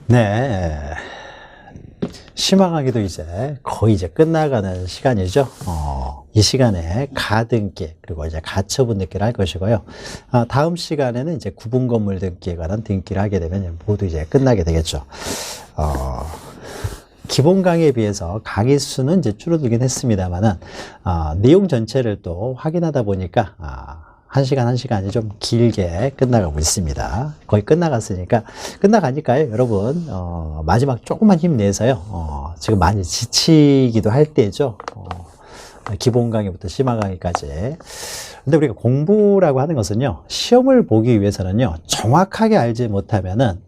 네. 심화강의도 이제 거의 이제 끝나가는 시간이죠. 이 시간에 가등기 그리고 이제 가처분 등기를 할 것이고요. 다음 시간에는 이제 구분 건물 등기에 관한 등기를 하게 되면 모두 이제 끝나게 되겠죠. 기본 강의에 비해서 강의 수는 이제 줄어들긴 했습니다만은 내용 전체를 또 확인하다 보니까 한 시간이 좀 길게 끝나가고 있습니다. 거의 끝나가니까요, 여러분, 마지막 조금만 힘내서요, 지금 많이 지치기도 할 때죠. 기본 강의부터 심화 강의까지. 근데 우리가 공부라고 하는 것은요, 시험을 보기 위해서는요, 정확하게 알지 못하면은,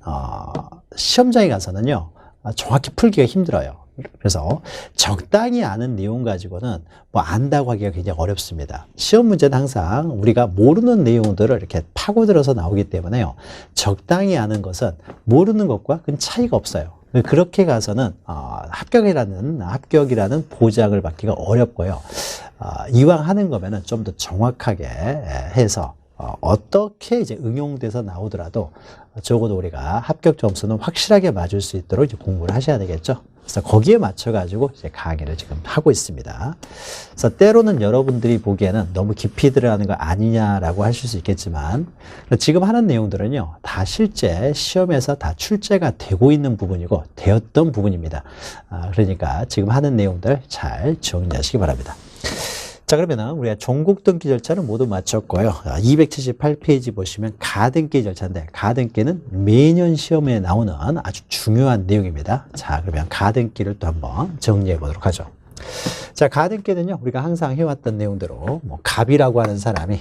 시험장에 가서는요, 정확히 풀기가 힘들어요. 그래서 적당히 아는 내용 가지고는 뭐 안다고 하기가 굉장히 어렵습니다. 시험 문제는 항상 우리가 모르는 내용들을 이렇게 파고들어서 나오기 때문에요. 적당히 아는 것은 모르는 것과 큰 차이가 없어요. 그렇게 가서는 합격이라는 보장을 받기가 어렵고요. 이왕 하는 거면은 좀 더 정확하게 해서 어떻게 이제 응용돼서 나오더라도 적어도 우리가 합격 점수는 확실하게 맞을 수 있도록 이제 공부를 하셔야 되겠죠. 그래서 거기에 맞춰가지고 이제 강의를 지금 하고 있습니다. 그래서 때로는 여러분들이 보기에는 너무 깊이 들어가는 거 아니냐라고 하실 수 있겠지만 지금 하는 내용들은요, 다 실제 시험에서 다 출제가 되고 있는 부분이고 되었던 부분입니다. 그러니까 지금 하는 내용들 잘 정리하시기 바랍니다. 자, 그러면은 우리가 종국 등기 절차는 모두 마쳤고요. 278페이지 보시면 가등기 절차인데, 가등기는 매년 시험에 나오는 아주 중요한 내용입니다. 자, 그러면 가등기를 또 한번 정리해 보도록 하죠. 자, 가등기는요, 우리가 항상 해왔던 내용대로 갑이라고 하는 사람이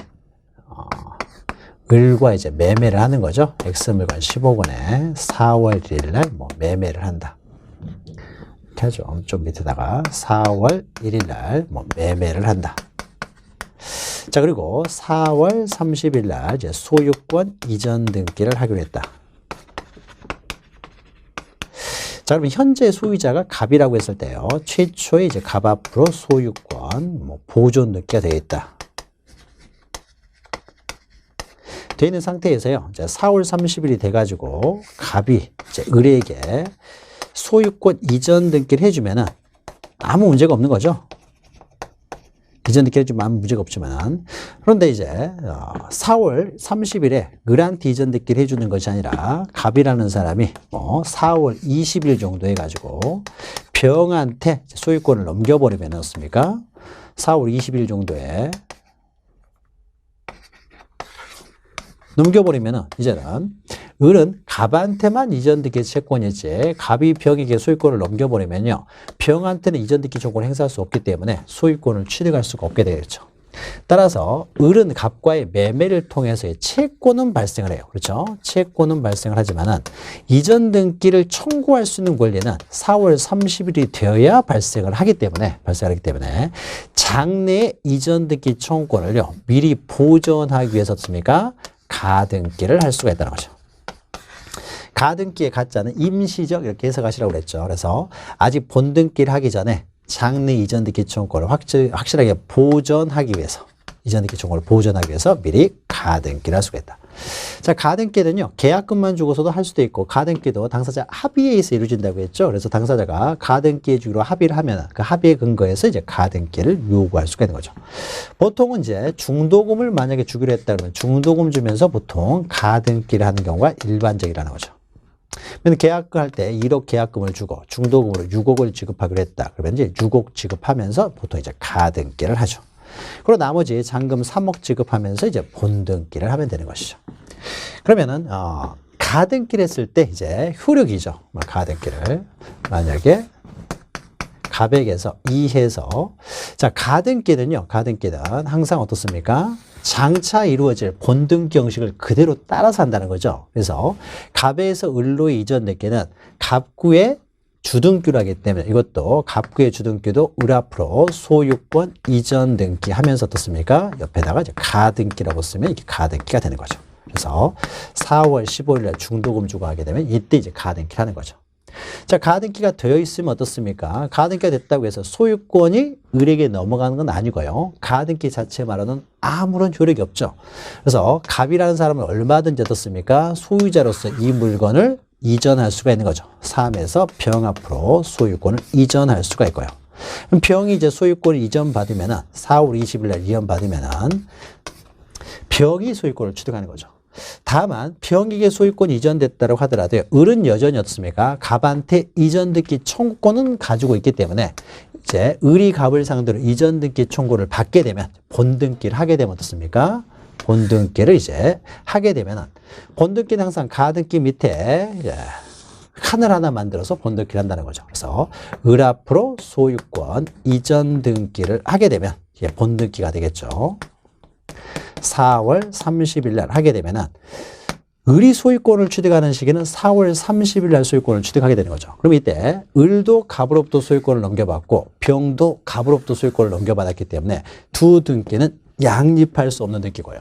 을과 이제 매매를 하는 거죠. X물건 15권에 4월 1일 날 매매를 한다. 하죠. 좀 밑에다가 4월 1일 날 매매를 한다. 자, 그리고 4월 30일 날 이제 소유권 이전 등기를 하기로 했다. 자, 그러면 현재 소유자가 갑이라고 했을 때요, 최초에 이제 갑 앞으로 소유권 보존 등기가 되어 있다. 되어 있는 상태에서요, 이제 4월 30일이 돼가지고 갑이 이제 을에게 소유권 이전 등기를 해주면은 아무 문제가 없는 거죠. 이전 등기를 해주면 아무 문제가 없지만, 그런데 이제 4월 30일에 을한테 이전 등기를 해주는 것이 아니라 갑이라는 사람이 4월 20일 정도 해가지고 병한테 소유권을 넘겨버리면 어떻습니까? 4월 20일 정도에 넘겨버리면은 이제는 을은 갑한테만 이전등기 채권이 있지, 갑이 병에게 소유권을 넘겨버리면요, 병한테는 이전등기 채권을 행사할 수 없기 때문에 소유권을 취득할 수가 없게 되겠죠. 따라서 을은 갑과의 매매를 통해서 채권은 발생을 해요. 그렇죠? 채권은 발생을 하지만은 이전등기를 청구할 수 있는 권리는 4월 30일이 되어야 발생을 하기 때문에 장래의 이전등기 청구권을요, 미리 보존하기 위해서 어떻습니까? 가등기를 할 수가 있다는 거죠. 가등기의 가짜는 임시적 이렇게 해석하시라고 그랬죠. 그래서 아직 본등기를 하기 전에 장래 이전등기 청구권을 확실하게 보존하기 위해서, 이전등기 청구권을 보존하기 위해서 미리 가등기를 할 수가 있다. 자, 가등기는요, 계약금만 주고서도 할 수도 있고, 가등기도 당사자 합의에 의해서 이루어진다고 했죠. 그래서 당사자가 가등기해 주기로 합의를 하면 그 합의에 근거해서 이제 가등기를 요구할 수가 있는 거죠. 보통은 이제 중도금을 만약에 주기로 했다 그러면 중도금 주면서 보통 가등기를 하는 경우가 일반적이라는 거죠. 계약을 할 때 1억 계약금을 주고 중도금으로 6억을 지급하기로 했다. 그러면 이제 6억 지급하면서 보통 이제 가등기를 하죠. 그리고 나머지 잔금 3억 지급하면서 이제 본등기를 하면 되는 것이죠. 그러면은 가등기를 했을 때 이제 효력이죠. 가등기를 만약에 갑에게서 이해서, 자, 가등기는 항상 어떻습니까? 장차 이루어질 본등기 형식을 그대로 따라서 한다는 거죠. 그래서 갑에서 을로의 이전 등기는 갑구의 주등기로 하기 때문에 이것도 갑구의 주등기도 을 앞으로 소유권 이전 등기 하면서 어떻습니까? 옆에다가 이제 가등기라고 쓰면 이게 가등기가 되는 거죠. 그래서 4월 15일 날 중도금 주고 하게 되면 이때 이제 가등기를 하는 거죠. 자, 가등기가 되어 있으면 어떻습니까? 가등기가 됐다고 해서 소유권이 을에게 넘어가는 건 아니고요. 가등기 자체만으로는 아무런 효력이 없죠. 그래서 갑이라는 사람은 얼마든지 어떻습니까? 소유자로서 이 물건을 이전할 수가 있는 거죠. 3에서 병 앞으로 소유권을 이전할 수가 있고요. 그럼 병이 이제 소유권을 이전받으면은 4월 20일 날 이전받으면은 병이 소유권을 취득하는 거죠. 다만 병에게 소유권이 이전됐다고 하더라도 을은 여전히 어떻습니까? 갑한테 이전 등기 청구권은 가지고 있기 때문에 이제 을이 갑을 상대로 이전 등기 청구를 받게 되면 본등기를 하게 되면 어떻습니까? 본등기를 이제 하게 되면은 본등기는 항상 가등기 밑에 칸을 하나 만들어서 본등기를 한다는 거죠. 그래서 을 앞으로 소유권 이전 등기를 하게 되면 이게 본등기가 되겠죠. 4월 30일 날 하게 되면은 을이 소유권을 취득하는 시기는 4월 30일 날 소유권을 취득하게 되는 거죠. 그럼 이때 을도 갑으로부터 소유권을 넘겨받고 병도 갑으로부터 소유권을 넘겨받았기 때문에 두 등기는 양립할 수 없는 등기고요.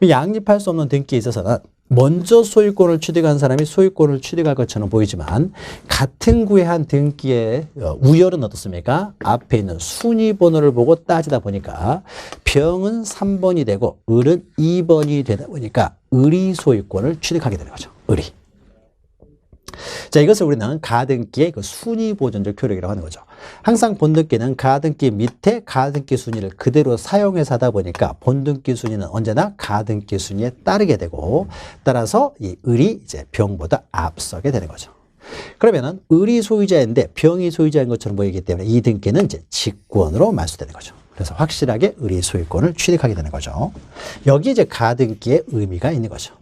양립할 수 없는 등기에 있어서는 먼저 소유권을 취득한 사람이 소유권을 취득할 것처럼 보이지만 같은 구의 한 등기의 우열은 어떻습니까? 앞에 있는 순위 번호를 보고 따지다 보니까 병은 3번이 되고 을은 2번이 되다 보니까 을이 소유권을 취득하게 되는 거죠. 을이. 자, 이것을 우리는 가등기의 그 순위 보존적 효력이라고 하는 거죠. 항상 본등기는 가등기 밑에 가등기 순위를 그대로 사용해서 하다 보니까 본등기 순위는 언제나 가등기 순위에 따르게 되고 따라서 이 을이 이제 병보다 앞서게 되는 거죠. 그러면은 을이 소유자인데 병이 소유자인 것처럼 보이기 때문에 이 등기는 이제 직권으로 말소되는 거죠. 그래서 확실하게 을이 소유권을 취득하게 되는 거죠. 여기 이제 가등기의 의미가 있는 거죠.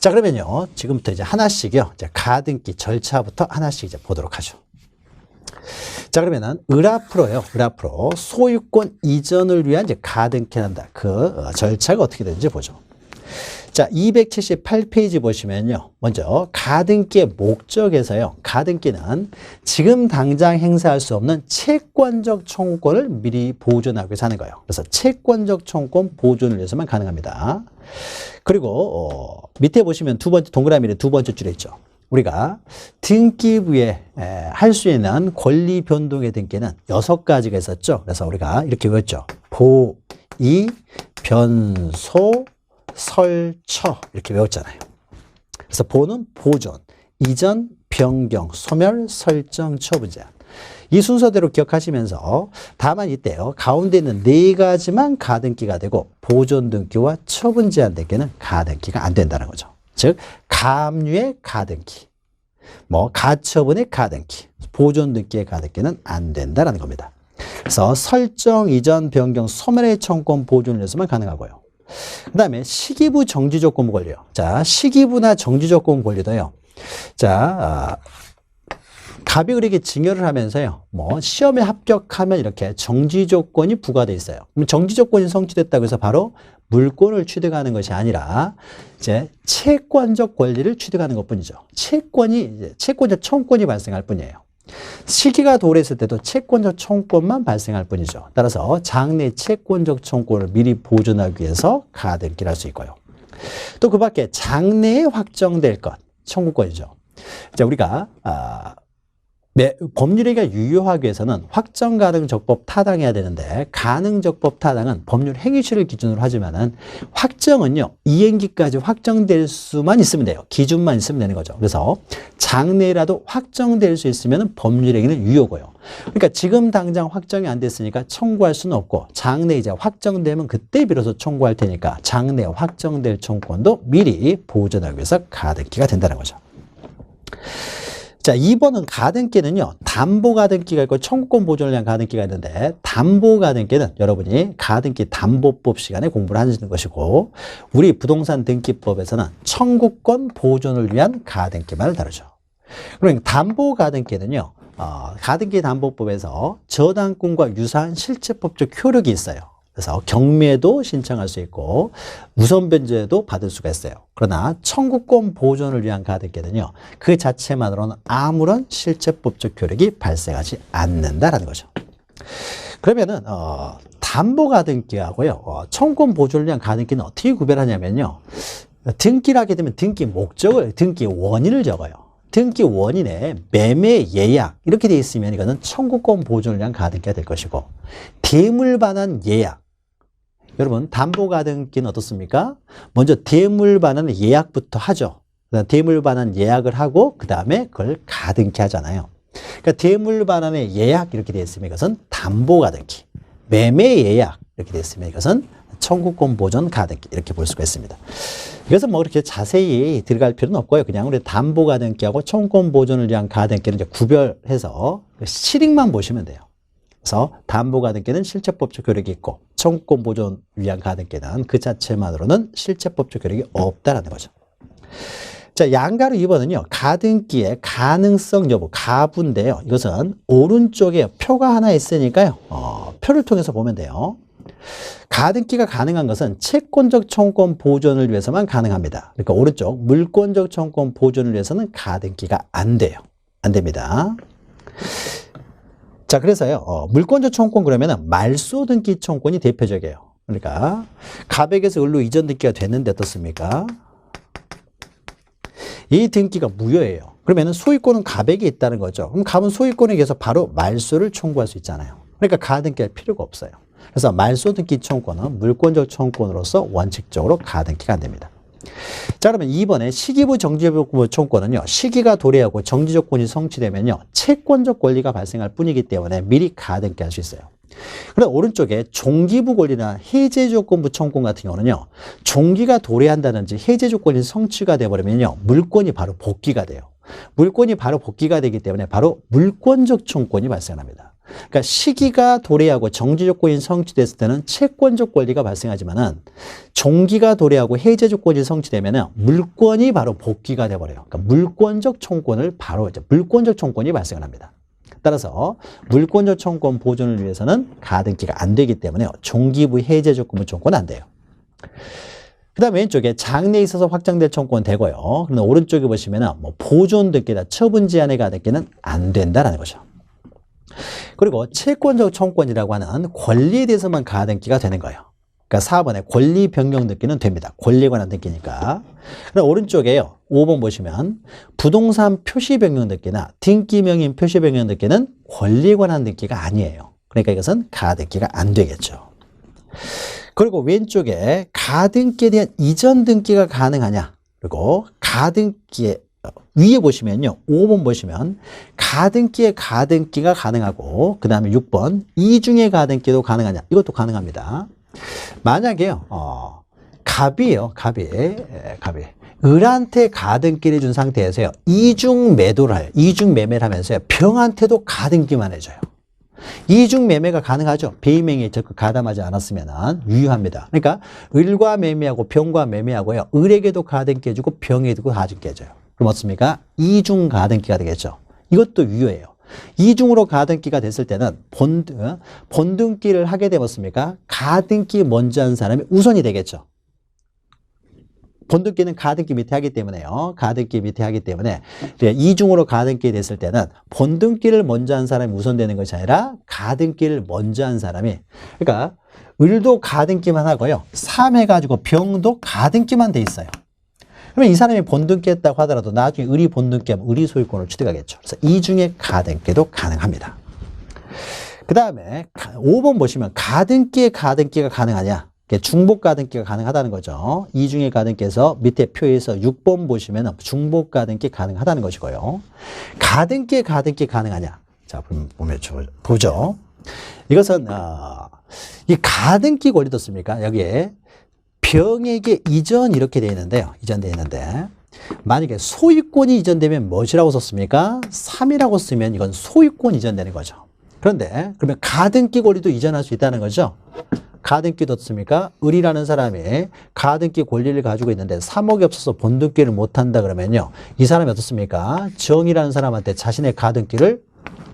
자, 그러면요. 지금부터 이제 하나씩요. 이제 가등기 절차부터 하나씩 이제 보도록 하죠. 자, 그러면은 을 앞으로요. 을 앞으로 소유권 이전을 위한 이제 가등기를 한다. 그 절차가 어떻게 되는지 보죠. 자, 278페이지 보시면요. 먼저 가등기의 목적에서요. 가등기는 지금 당장 행사할 수 없는 채권적 청구권을 미리 보존하기 위해서 하는 거예요. 그래서 채권적 청구권 보존을 위해서만 가능합니다. 그리고 밑에 보시면 두 번째 동그라미에 두 번째 줄에 있죠. 우리가 등기부에 할 수 있는 권리 변동의 등기는 6가지가 있었죠. 그래서 우리가 이렇게 외웠죠. 보이, 변소, 설처 이렇게 외웠잖아요. 그래서 보는 보존, 이전, 변경, 소멸, 설정, 처분 제한. 이 순서대로 기억하시면서 다만 이때요. 가운데 있는 4가지만 가등기가 되고 보존 등기와 처분 제한 등기는 가등기가 안 된다는 거죠. 즉 가압류의 가등기, 가처분의 가등기, 보존 등기의 가등기는 안 된다라는 겁니다. 그래서 설정, 이전, 변경, 소멸의 청구권 보존을 위해서만 가능하고요. 그 다음에 시기부 정지조건 권리요. 자, 시기부나 정지조건 권리도요. 자, 갑이 을에게 증여를 하면서요. 시험에 합격하면 이렇게 정지조건이 부과돼 있어요. 그럼 정지조건이 성취됐다고 해서 바로 물권을 취득하는 것이 아니라 이제 채권적 권리를 취득하는 것뿐이죠. 채권적 청구권이 발생할 뿐이에요. 시기가 도래했을 때도 채권적 청구권만 발생할 뿐이죠. 따라서 장래 채권적 청구권을 미리 보존하기 위해서 가등기를 할 수 있고요. 또 그 밖에 장래에 확정될 것, 청구권이죠. 자, 우리가 법률행위가 유효하기 위해서는 확정 가능 적법 타당해야 되는데 가능 적법 타당은 법률 행위치를 기준으로 하지만은 확정은요 이행기까지 확정될 수만 있으면 돼요. 기준만 있으면 되는 거죠. 그래서 장래라도 확정될 수 있으면 법률 행위는 유효고요. 그러니까 지금 당장 확정이 안 됐으니까 청구할 수는 없고 장래 이제 확정되면 그때 비로소 청구할 테니까 장래 확정될 청구권도 미리 보존하기 위해서 가등기가 된다는 거죠. 자, 2번은 가등기는요, 담보 가등기가 있고 청구권 보존을 위한 가등기가 있는데, 담보 가등기는 여러분이 가등기 담보법 시간에 공부를 하시는 것이고, 우리 부동산 등기법에서는 청구권 보존을 위한 가등기만을 다루죠. 그러니까 담보 가등기는요, 가등기 담보법에서 저당권과 유사한 실체법적 효력이 있어요. 그래서 경매도 신청할 수 있고 우선 변제도 받을 수가 있어요. 그러나 청구권 보존을 위한 가등기는요. 그 자체만으로는 아무런 실체법적 효력이 발생하지 않는다라는 거죠. 그러면은 담보 가등기하고요. 청구권 보존을 위한 가등기는 어떻게 구별하냐면요. 등기를 하게 되면 등기 목적을, 등기 원인을 적어요. 등기 원인에 매매 예약 이렇게 돼 있으면 이거는 청구권 보존을 위한 가등기가 될 것이고 대물 반환 예약 여러분 담보 가등기는 어떻습니까? 먼저 대물 반환 예약부터 하죠. 대물 반환 예약을 하고 그 다음에 그걸 가등기 하잖아요. 그러니까 대물 반환의 예약 이렇게 되어 있으면 이것은 담보 가등기, 매매 예약 이렇게 되어 있으면 이것은 청구권 보존 가등기 이렇게 볼 수가 있습니다. 이것은 뭐 그렇게 자세히 들어갈 필요는 없고요. 그냥 우리 담보 가등기하고 청구권 보존을 위한 가등기를 이제 구별해서 실익만 보시면 돼요. 그래서 담보 가등기는 실체법적 효력이 있고 청구권 보존 위한 가등기는 그 자체만으로는 실체법적 효력이 없다라는 거죠. 자, 양가로 2번은요. 가등기의 가능성 여부, 가부인데요. 이것은 오른쪽에 표가 하나 있으니까요. 표를 통해서 보면 돼요. 가등기가 가능한 것은 채권적 청구권 보존을 위해서만 가능합니다. 그러니까 오른쪽 물권적 청구권 보존을 위해서는 가등기가 안 돼요. 안 됩니다. 자, 그래서요. 물권적 청구권 그러면은 말소 등기 청구권이 대표적이에요. 그러니까 가백에서 을로 이전 등기가 됐는데 어떻습니까? 이 등기가 무효예요. 그러면은 소유권은 가백에 있다는 거죠. 그럼 갑은 소유권에 의해서 바로 말소를 청구할 수 있잖아요. 그러니까 가등기 할 필요가 없어요. 그래서 말소 등기 청구권은 물권적 청구권으로서 원칙적으로 가등기가 안 됩니다. 자, 그러면 2번에 시기부 정지부 청구권은요. 시기가 도래하고 정지 조건이 성취되면요. 채권적 권리가 발생할 뿐이기 때문에 미리 가등기 할 수 있어요. 그럼 오른쪽에 종기부 권리나 해제 조건부 청구권 같은 경우는요. 종기가 도래한다든지 해제 조건이 성취가 되어버리면요. 물권이 바로 복귀가 돼요. 물권이 바로 복귀가 되기 때문에 바로 물권적 청구권이 발생합니다. 그러니까 시기가 도래하고 정지 조건이 성취됐을 때는 채권적 권리가 발생하지만은 종기가 도래하고 해제 조건이 성취되면은 물권이 바로 복귀가 돼버려요. 그러니까 물권적 청구권을 바로 이제 물권적 청구권이 발생을 합니다. 따라서 물권적 청구권 보존을 위해서는 가등기가 안 되기 때문에 종기부 해제 조건부 청구권은 안 돼요. 그 다음에 왼쪽에 장래에 있어서 확장될 청구권 되고요. 그런데 오른쪽에 보시면은 뭐 보존 등기나 처분 제한의 가등기는 안 된다라는 거죠. 그리고 채권적 청구권이라고 하는 권리에 대해서만 가등기가 되는 거예요. 그러니까 4번에 권리 변경 등기는 됩니다. 권리에 관한 등기니까. 그럼 오른쪽에요. 5번 보시면 부동산 표시 변경 등기나 등기 명인 표시 변경 등기는 권리에 관한 등기가 아니에요. 그러니까 이것은 가등기가 안 되겠죠. 그리고 왼쪽에 가등기에 대한 이전 등기가 가능하냐. 그리고 가등기에 위에 보시면요. 5번 보시면 가등기의 가등기가 가능하고 그 다음에 6번 이중의 가등기도 가능하냐. 이것도 가능합니다. 만약에요. 갑이에요. 갑이 을한테 가등기를 준 상태에서요. 이중 매도를 해요. 이중 매매를 하면서요. 병한테도 가등기만 해줘요. 이중 매매가 가능하죠. 배임행위에 적극 가담하지 않았으면 유효합니다. 그러니까 을과 매매하고 병과 매매하고요. 을에게도 가등기 해주고 병에게도 가등기 해줘요. 그럼 어떻습니까? 이중 가등기가 되겠죠. 이것도 유효해요. 이중으로 가등기가 됐을 때는 본등기를 하게 되었습니까? 가등기 먼저 한 사람이 우선이 되겠죠. 본등기는 가등기 밑에 하기 때문에요. 가등기 밑에 하기 때문에 이중으로 가등기 됐을 때는 본등기를 먼저 한 사람이 우선되는 것이 아니라 가등기를 먼저 한 사람이, 그러니까 을도 가등기만 하고요. 3 해가지고 병도 가등기만 돼 있어요. 그러면 이 사람이 본등기 했다고 하더라도 나중에 을이 본등기 하면 을이 소유권을 취득하겠죠. 그래서 이중의 가등기도 가능합니다. 그 다음에 5번 보시면 가등기의 가등기가 가능하냐. 중복 가등기가 가능하다는 거죠. 이중의 가등기에서 밑에 표에서 6번 보시면 중복 가등기 가능하다는 것이고요. 가등기의 가등기 가능하냐. 자, 보죠. 이것은 이 가등기 권리도 씁니까? 여기에 병에게 이전 이렇게 되어 있는데요. 이전되어 있는데 만약에 소유권이 이전되면 무엇이라고 썼습니까? 3이라고 쓰면 이건 소유권 이전되는 거죠. 그런데 그러면 가등기 권리도 이전할 수 있다는 거죠. 가등기도 어떻습니까? 을이라는 사람이 가등기 권리를 가지고 있는데 3억이 없어서 본등기를 못한다 그러면요. 이 사람이 어떻습니까? 정이라는 사람한테 자신의 가등기를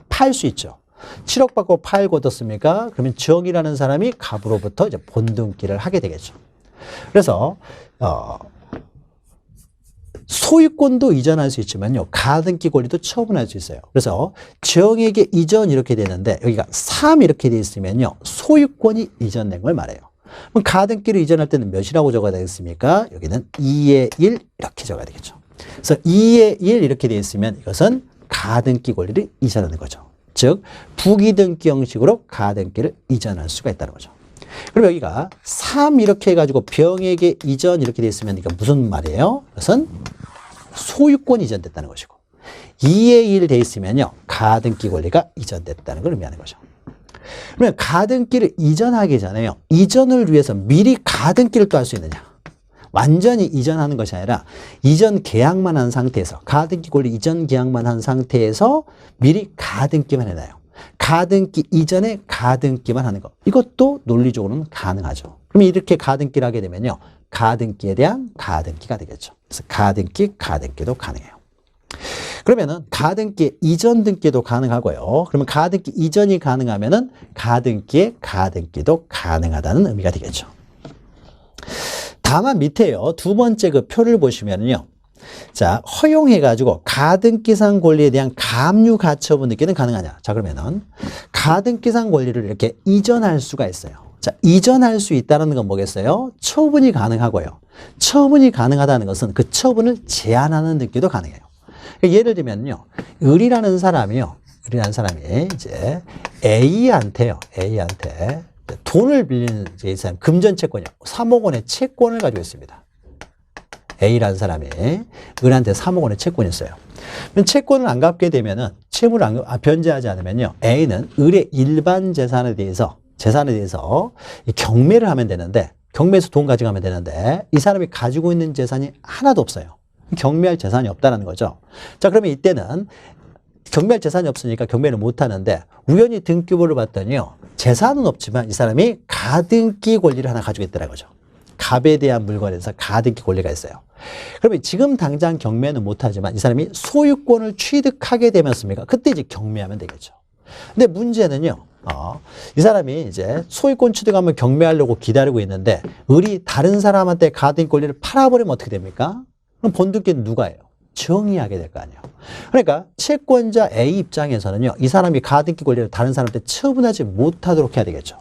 팔 수 있죠. 7억 받고 팔고 어떻습니까? 그러면 정이라는 사람이 갑으로부터 이제 본등기를 하게 되겠죠. 그래서 소유권도 이전할 수 있지만요. 가등기 권리도 처분할 수 있어요. 그래서 정에게 이전 이렇게 되는데 여기가 3 이렇게 돼 있으면요. 소유권이 이전된 걸 말해요. 그럼 가등기를 이전할 때는 몇이라고 적어야 되겠습니까? 여기는 2의 1 이렇게 적어야 되겠죠. 그래서 2의 1 이렇게 돼 있으면 이것은 가등기 권리를 이전하는 거죠. 즉 부기등기 형식으로 가등기를 이전할 수가 있다는 거죠. 그럼 여기가 3 이렇게 해가지고 병에게 이전 이렇게 돼 있으면 이게 무슨 말이에요? 그것은 소유권이 이전됐다는 것이고 2의 1 돼 있으면요. 가등기 권리가 이전됐다는 걸 의미하는 거죠. 그러면 가등기를 이전하기 전에요. 이전을 위해서 미리 가등기를 또 할 수 있느냐. 완전히 이전하는 것이 아니라 이전 계약만 한 상태에서 가등기 권리 이전 계약만 한 상태에서 미리 가등기만 해놔요. 가등기 이전에 가등기만 하는 것. 이것도 논리적으로는 가능하죠. 그럼 이렇게 가등기를 하게 되면요. 가등기에 대한 가등기가 되겠죠. 그래서 가등기도 가능해요. 그러면은 가등기 이전 등기도 가능하고요. 그러면 가등기 이전이 가능하면은 가등기도 가능하다는 의미가 되겠죠. 다만 밑에요. 두 번째 그 표를 보시면요. 자, 허용해가지고 가등기상 권리에 대한 가압류 가처분 등기는 가능하냐? 자, 그러면은 가등기상 권리를 이렇게 이전할 수가 있어요. 자, 이전할 수 있다는 건 뭐겠어요? 처분이 가능하고요. 처분이 가능하다는 것은 그 처분을 제한하는 등기도 가능해요. 예를 들면요. 을이라는 사람이 이제 A한테 돈을 빌리는 이 사람 금전채권이요. 3억 원의 채권을 가지고 있습니다. A라는 사람이 을한테 3억 원의 채권이 있어요. 채권을 안 갚게 되면은 채무를 변제하지 않으면요. A는 을의 일반 재산에 대해서 경매를 하면 되는데 경매에서 돈 가져가면 되는데 이 사람이 가지고 있는 재산이 하나도 없어요. 경매할 재산이 없다는 거죠. 자, 그러면 이때는 경매할 재산이 없으니까 경매를 못 하는데 우연히 등기부를 봤더니요. 재산은 없지만 이 사람이 가등기 권리를 하나 가지고 있다는 거죠. 갑에 대한 물건에서 가등기 권리가 있어요. 그러면 지금 당장 경매는 못 하지만 이 사람이 소유권을 취득하게 되면습니까? 그때 이제 경매하면 되겠죠. 근데 문제는요. 이 사람이 이제 소유권 취득하면 경매하려고 기다리고 있는데 을이 다른 사람한테 가등기 권리를 팔아버리면 어떻게 됩니까? 그럼 본등기는 누가 해요? 정의하게 될 거 아니에요. 그러니까 채권자 A 입장에서는요. 이 사람이 가등기 권리를 다른 사람한테 처분하지 못하도록 해야 되겠죠.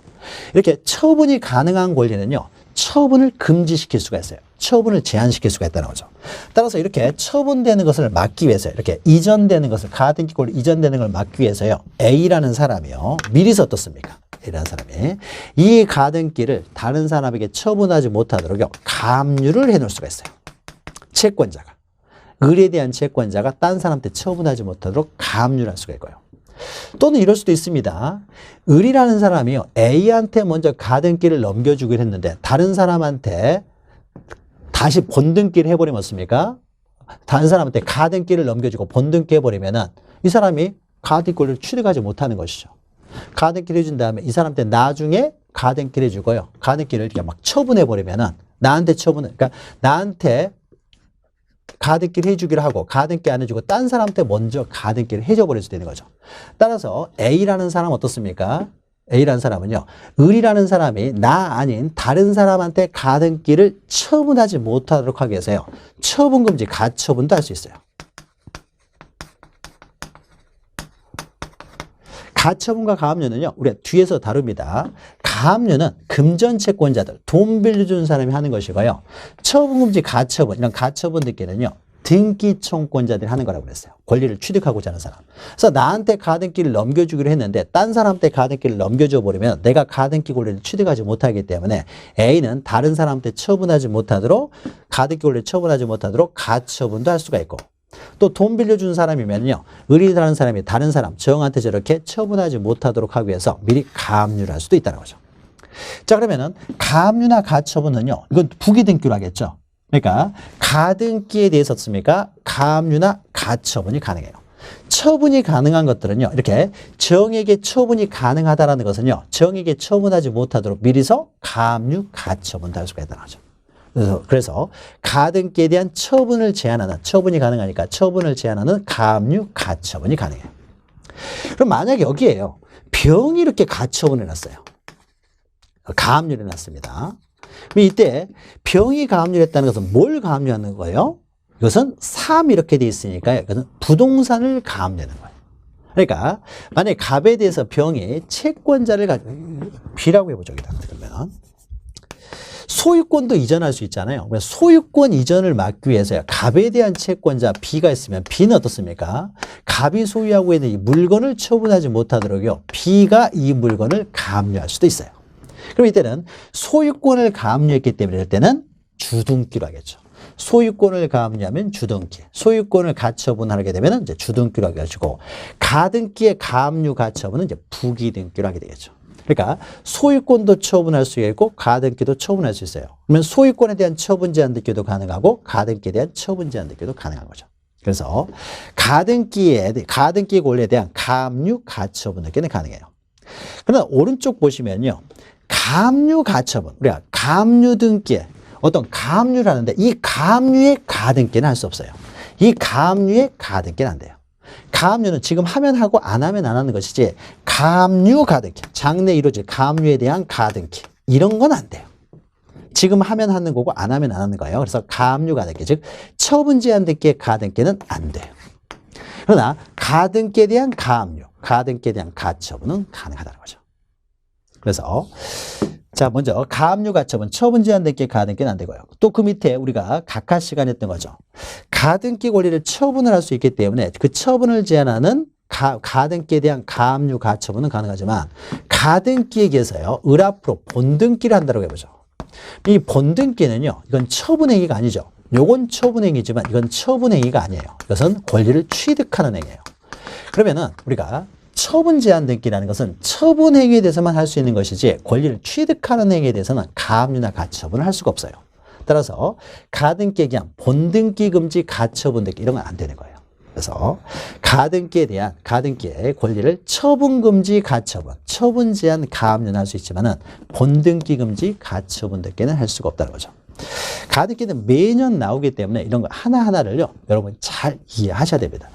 이렇게 처분이 가능한 권리는요. 처분을 금지시킬 수가 있어요. 처분을 제한시킬 수가 있다는 거죠. 따라서 이렇게 처분되는 것을 막기 위해서 이렇게 이전되는 것을 가등기 권리 이전되는 걸 막기 위해서요. A라는 사람이요. 미리서 어떻습니까? A라는 사람이 이 가등기를 다른 사람에게 처분하지 못하도록요. 가압류를 해놓을 수가 있어요. 채권자가. 을에 대한 채권자가 딴 사람한테 처분하지 못하도록 가압류를 할 수가 있고요. 또는 이럴 수도 있습니다. 을이라는 사람이요. A한테 먼저 가등기를 넘겨주기로 했는데 다른 사람한테 다시 본등기를 해버리면 어떻습니까? 다른 사람한테 가등기를 넘겨주고 본등기 해버리면은 이 사람이 가등기 권리를 취득하지 못하는 것이죠. 가등기를 해준 다음에 이 사람한테 나중에 가등기를 해주고요. 가등기를 이렇게 막 처분해버리면은 그러니까 나한테 가등기를 해주기로 하고 가등기 안 해주고 딴 사람한테 먼저 가등기를 해줘버릴 수 되는 거죠. 따라서 A라는 사람은 어떻습니까? A라는 사람은요. 을이라는 사람이 나 아닌 다른 사람한테 가등기를 처분하지 못하도록 하기 위해서요. 처분금지 가처분도 할 수 있어요. 가처분과 가압류는요. 우리가 뒤에서 다룹니다. 가압류는 금전채권자들, 돈 빌려준 사람이 하는 것이고요. 처분금지 가처분, 이런 가처분 등기는요. 등기청권자들이 하는 거라고 그랬어요. 권리를 취득하고자 하는 사람. 그래서 나한테 가등기를 넘겨주기로 했는데 딴 사람한테 가등기를 넘겨줘 버리면 내가 가등기 권리를 취득하지 못하기 때문에 A는 다른 사람한테 처분하지 못하도록 가등기 권리를 처분하지 못하도록 가처분도 할 수가 있고 또 돈 빌려준 사람이면요. 을이라는 사람이 다른 사람, 정한테 저렇게 처분하지 못하도록 하기 위해서 미리 가압류를 할 수도 있다는 거죠. 자, 그러면은 가압류나 가처분은요. 이건 부기등기로 하겠죠. 그러니까 가등기에 대해서 어떻습니까? 가압류나 가처분이 가능해요. 처분이 가능한 것들은요. 이렇게 정에게 처분이 가능하다는 것은요. 정에게 처분하지 못하도록 미리서 가압류, 가처분도 할 수가 있다는 거죠. 그래서 가등기에 대한 처분을 제한하는 처분이 가능하니까 처분을 제한하는 가압류, 가처분이 가능해요. 그럼 만약에 여기에요. 병이 이렇게 가처분을 해놨어요. 가압류를 해놨습니다. 그럼 이때 병이 가압류를 했다는 것은 뭘 가압류하는 거예요? 이것은 3 이렇게 돼 있으니까 이것은 부동산을 가압류하는 거예요. 그러니까 만약에 갑에 대해서 병이 채권자를 가지고 B라고 해보죠. 그러면 소유권도 이전할 수 있잖아요. 소유권 이전을 막기 위해서요. 갑에 대한 채권자 B가 있으면 B는 어떻습니까? 갑이 소유하고 있는 이 물건을 처분하지 못하도록요. B가 이 물건을 가압류할 수도 있어요. 그럼 이때는 소유권을 가압류했기 때문에 이럴 때는 주등기로 하겠죠. 소유권을 가압류하면 주등기, 소유권을 가처분하게 되면 이제 주등기로 하게 하시고, 가등기의 가압류 가처분은 이제 부기등기로 하게 되겠죠. 그러니까 소유권도 처분할 수 있고 가등기도 처분할 수 있어요. 그러면 소유권에 대한 처분 제한 등기도 가능하고 가등기에 대한 처분 제한 등기도 가능한 거죠. 그래서 가등기 권리에 대한 가압류 가처분 등기는 가능해요. 그러나 오른쪽 보시면요, 가압류 가처분, 우리가 가압류 등기에 어떤 가압류를 하는데 이 가압류의 가등기는 할 수 없어요. 이 가압류의 가등기는 안 돼요. 가압류는 지금 하면 하고 안 하면 안 하는 것이지, 가압류 가등기, 장래 이루어질 가압류에 대한 가등기, 이런 건 안 돼요. 지금 하면 하는 거고 안 하면 안 하는 거예요. 그래서 가압류 가등기, 즉 처분 제한 등기의 가등기는 안 돼요. 그러나 가등기에 대한 가압류, 가등기에 대한 가처분은 가능하다는 거죠. 그래서 자, 먼저 가압류 가처분, 처분 제한 등기의 가등기는 안 되고요. 또 그 밑에 우리가 각하 시간 했던 거죠. 가등기 권리를 처분을 할 수 있기 때문에 그 처분을 제한하는 가등기에 대한 가압류 가처분은 가능하지만, 가등기에 대해서요, 을 앞으로 본등기를 한다고 해보죠. 이 본등기는요, 이건 처분행위가 아니죠. 요건 처분행위지만 이건 처분행위가 아니에요. 이것은 권리를 취득하는 행위예요. 그러면은 우리가 처분 제한 등기라는 것은 처분 행위에 대해서만 할 수 있는 것이지, 권리를 취득하는 행위에 대해서는 가압류나 가처분을 할 수가 없어요. 따라서 가등기에 대한 본등기 금지 가처분 등기, 이런 건 안 되는 거예요. 그래서 가등기의 권리를 처분 금지 가처분, 처분 제한 가압류는 할 수 있지만은 본등기 금지 가처분 등기는 할 수가 없다는 거죠. 가등기는 매년 나오기 때문에 이런 거 하나하나를요, 여러분 잘 이해하셔야 됩니다.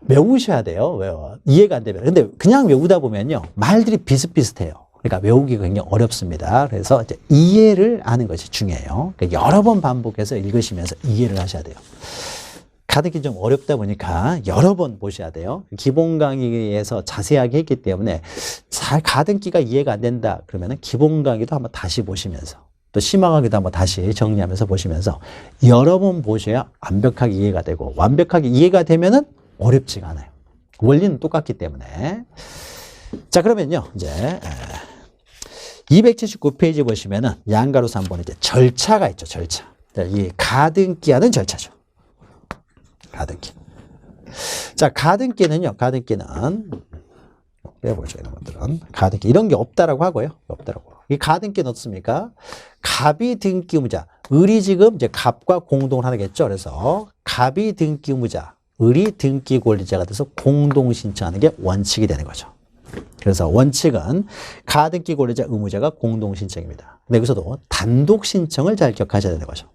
외우셔야 돼요. 이해가 안 되면. 근데 그냥 외우다 보면요, 말들이 비슷비슷해요. 그러니까 외우기가 굉장히 어렵습니다. 그래서 이제 이해를 하는 것이 중요해요. 그러니까 여러 번 반복해서 읽으시면서 이해를 하셔야 돼요. 가등기 좀 어렵다 보니까 여러 번 보셔야 돼요. 기본 강의에서 자세하게 했기 때문에 잘 가등기가 이해가 안 된다 그러면은 기본 강의도 한번 다시 보시면서, 또 심화 강의도 한번 다시 정리하면서 보시면서 여러 번 보셔야 완벽하게 이해가 되고, 완벽하게 이해가 되면은 어렵지가 않아요. 원리는 똑같기 때문에. 자, 그러면요, 이제 279페이지 보시면은 양가로 3번에 이제 절차가 있죠. 절차. 이 가등기하는 절차죠. 가등기. 자, 가등기는요, 가등기는 빼보죠. 이런 것들은 가등기, 이런 게 없다라고 하고요. 없다라고. 이 가등기는 어떻습니까? 갑이 등기 의무자, 을이 지금 이제 갑과 공동을 하겠죠. 그래서 갑이 등기 의무자, 을이 등기 권리자가 돼서 공동 신청하는 게 원칙이 되는 거죠. 그래서 원칙은 가등기 권리자 의무자가 공동 신청입니다. 근데 여기서도 단독 신청을 잘 기억하셔야 되는 거죠.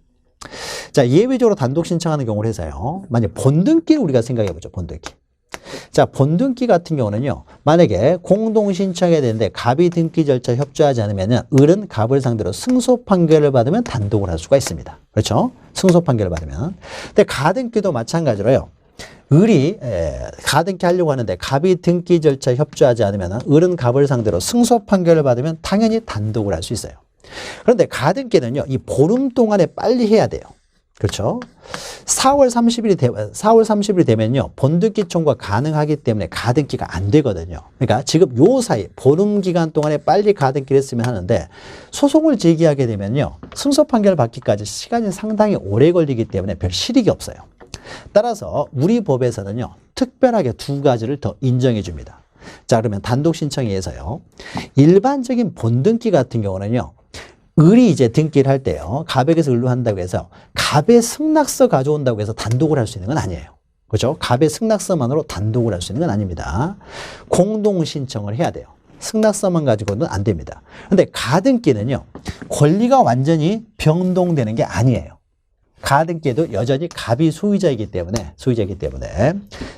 자, 예외적으로 단독 신청하는 경우를 해서요, 만약 본등기를 우리가 생각해 보죠. 본등기. 자, 본등기 같은 경우는요, 만약에 공동 신청해야 되는데 갑이 등기 절차 협조하지 않으면 을은 갑을 상대로 승소 판결을 받으면 단독을 할 수가 있습니다. 그렇죠? 승소 판결을 받으면. 근데 가등기도 마찬가지로요, 을이 가등기 하려고 하는데 갑이 등기 절차 협조하지 않으면 을은 갑을 상대로 승소 판결을 받으면 당연히 단독을 할 수 있어요. 그런데 가등기는요, 이 보름 동안에 빨리 해야 돼요. 그렇죠? 4월 30일이 되면요, 본등기 청구가 가능하기 때문에 가등기가 안 되거든요. 그러니까 지금 요 사이 보름 기간 동안에 빨리 가등기를 했으면 하는데, 소송을 제기하게 되면요, 승소 판결을 받기까지 시간이 상당히 오래 걸리기 때문에 별 실익이 없어요. 따라서 우리 법에서는요, 특별하게 두 가지를 더 인정해 줍니다. 자, 그러면 단독 신청에 의해서요, 일반적인 본등기 같은 경우는요, 을이 이제 등기를 할 때요, 갑에게서 을로 한다고 해서 갑의 승낙서 가져온다고 해서 단독을 할 수 있는 건 아니에요. 그렇죠? 갑의 승낙서만으로 단독을 할 수 있는 건 아닙니다. 공동 신청을 해야 돼요. 승낙서만 가지고는 안 됩니다. 그런데 가등기는요, 권리가 완전히 변동되는 게 아니에요. 가등기에도 여전히 갑이 소유자이기 때문에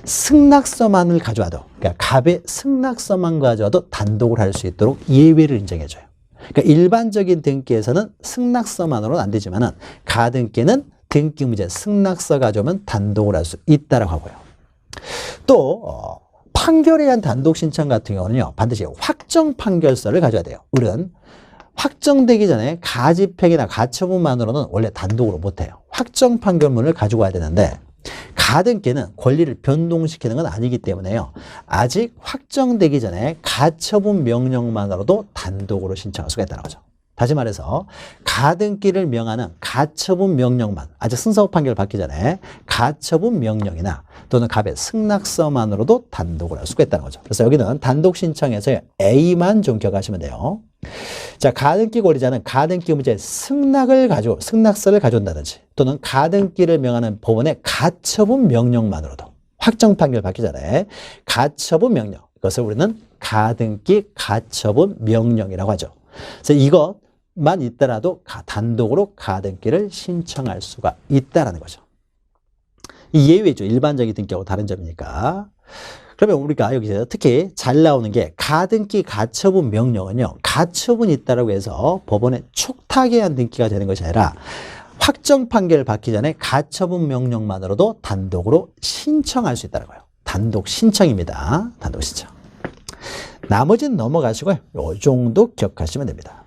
승낙서만을 가져와도, 그러니까 갑의 승낙서만 가져와도 단독을 할 수 있도록 예외를 인정해줘요. 그러니까 일반적인 등기에서는 승낙서만으로는 안 되지만은 가등기는 등기 의무자 승낙서 가져오면 단독을 할 수 있다라고 하고요. 또 판결에 의한 단독 신청 같은 경우는요, 반드시 확정 판결서를 가져야 돼요. 을은 확정되기 전에 가집행이나 가처분만으로는 원래 단독으로 못해요. 확정 판결문을 가지고 와야 되는데, 가등기는 권리를 변동시키는 건 아니기 때문에요, 아직 확정되기 전에 가처분 명령만으로도 단독으로 신청할 수가 있다는 거죠. 다시 말해서 가등기를 명하는 가처분 명령만, 아직 승소 판결 받기 전에 가처분 명령이나 또는 갑의 승낙서만으로도 단독을 할 수가 있다는 거죠. 그래서 여기는 단독 신청에서 A만 좀 기억하시면 돼요. 자, 가등기 권리자는 가등기 문제에 승낙서를 가져온다든지 또는 가등기를 명하는 법원의 가처분 명령만으로도 확정 판결 받기 전에 가처분 명령, 이것을 우리는 가등기 가처분 명령이라고 하죠. 그래서 이것만 있더라도 단독으로 가등기를 신청할 수가 있다는 거죠. 이 예외죠. 일반적인 등기하고 다른 점이니까. 그러면 우리가 여기서 특히 잘 나오는 게 가등기 가처분 명령은요, 가처분이 있다고 해서 법원에 촉탁에 의한 등기가 되는 것이 아니라 확정 판결을 받기 전에 가처분 명령만으로도 단독으로 신청할 수 있다는 거예요. 단독 신청입니다. 단독 신청. 나머지는 넘어가시고요. 이 정도 기억하시면 됩니다.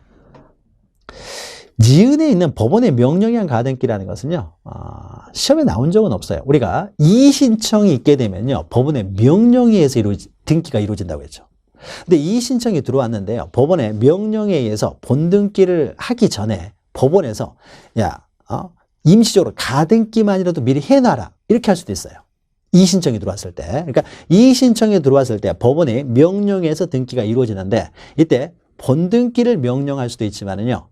니은에 있는 법원의 명령에 의한 가등기라는 것은요, 시험에 나온 적은 없어요. 우리가 이의신청이 있게 되면요, 법원의 명령에 의해서 등기가 이루어진다고 했죠. 근데 이의신청이 들어왔는데요, 법원의 명령에 의해서 본등기를 하기 전에 법원에서 임시적으로 가등기만이라도 미리 해놔라, 이렇게 할 수도 있어요. 이의신청이 들어왔을 때. 그러니까 이의신청이 들어왔을 때 법원의 명령에서 등기가 이루어지는데, 이때 본등기를 명령할 수도 있지만은요,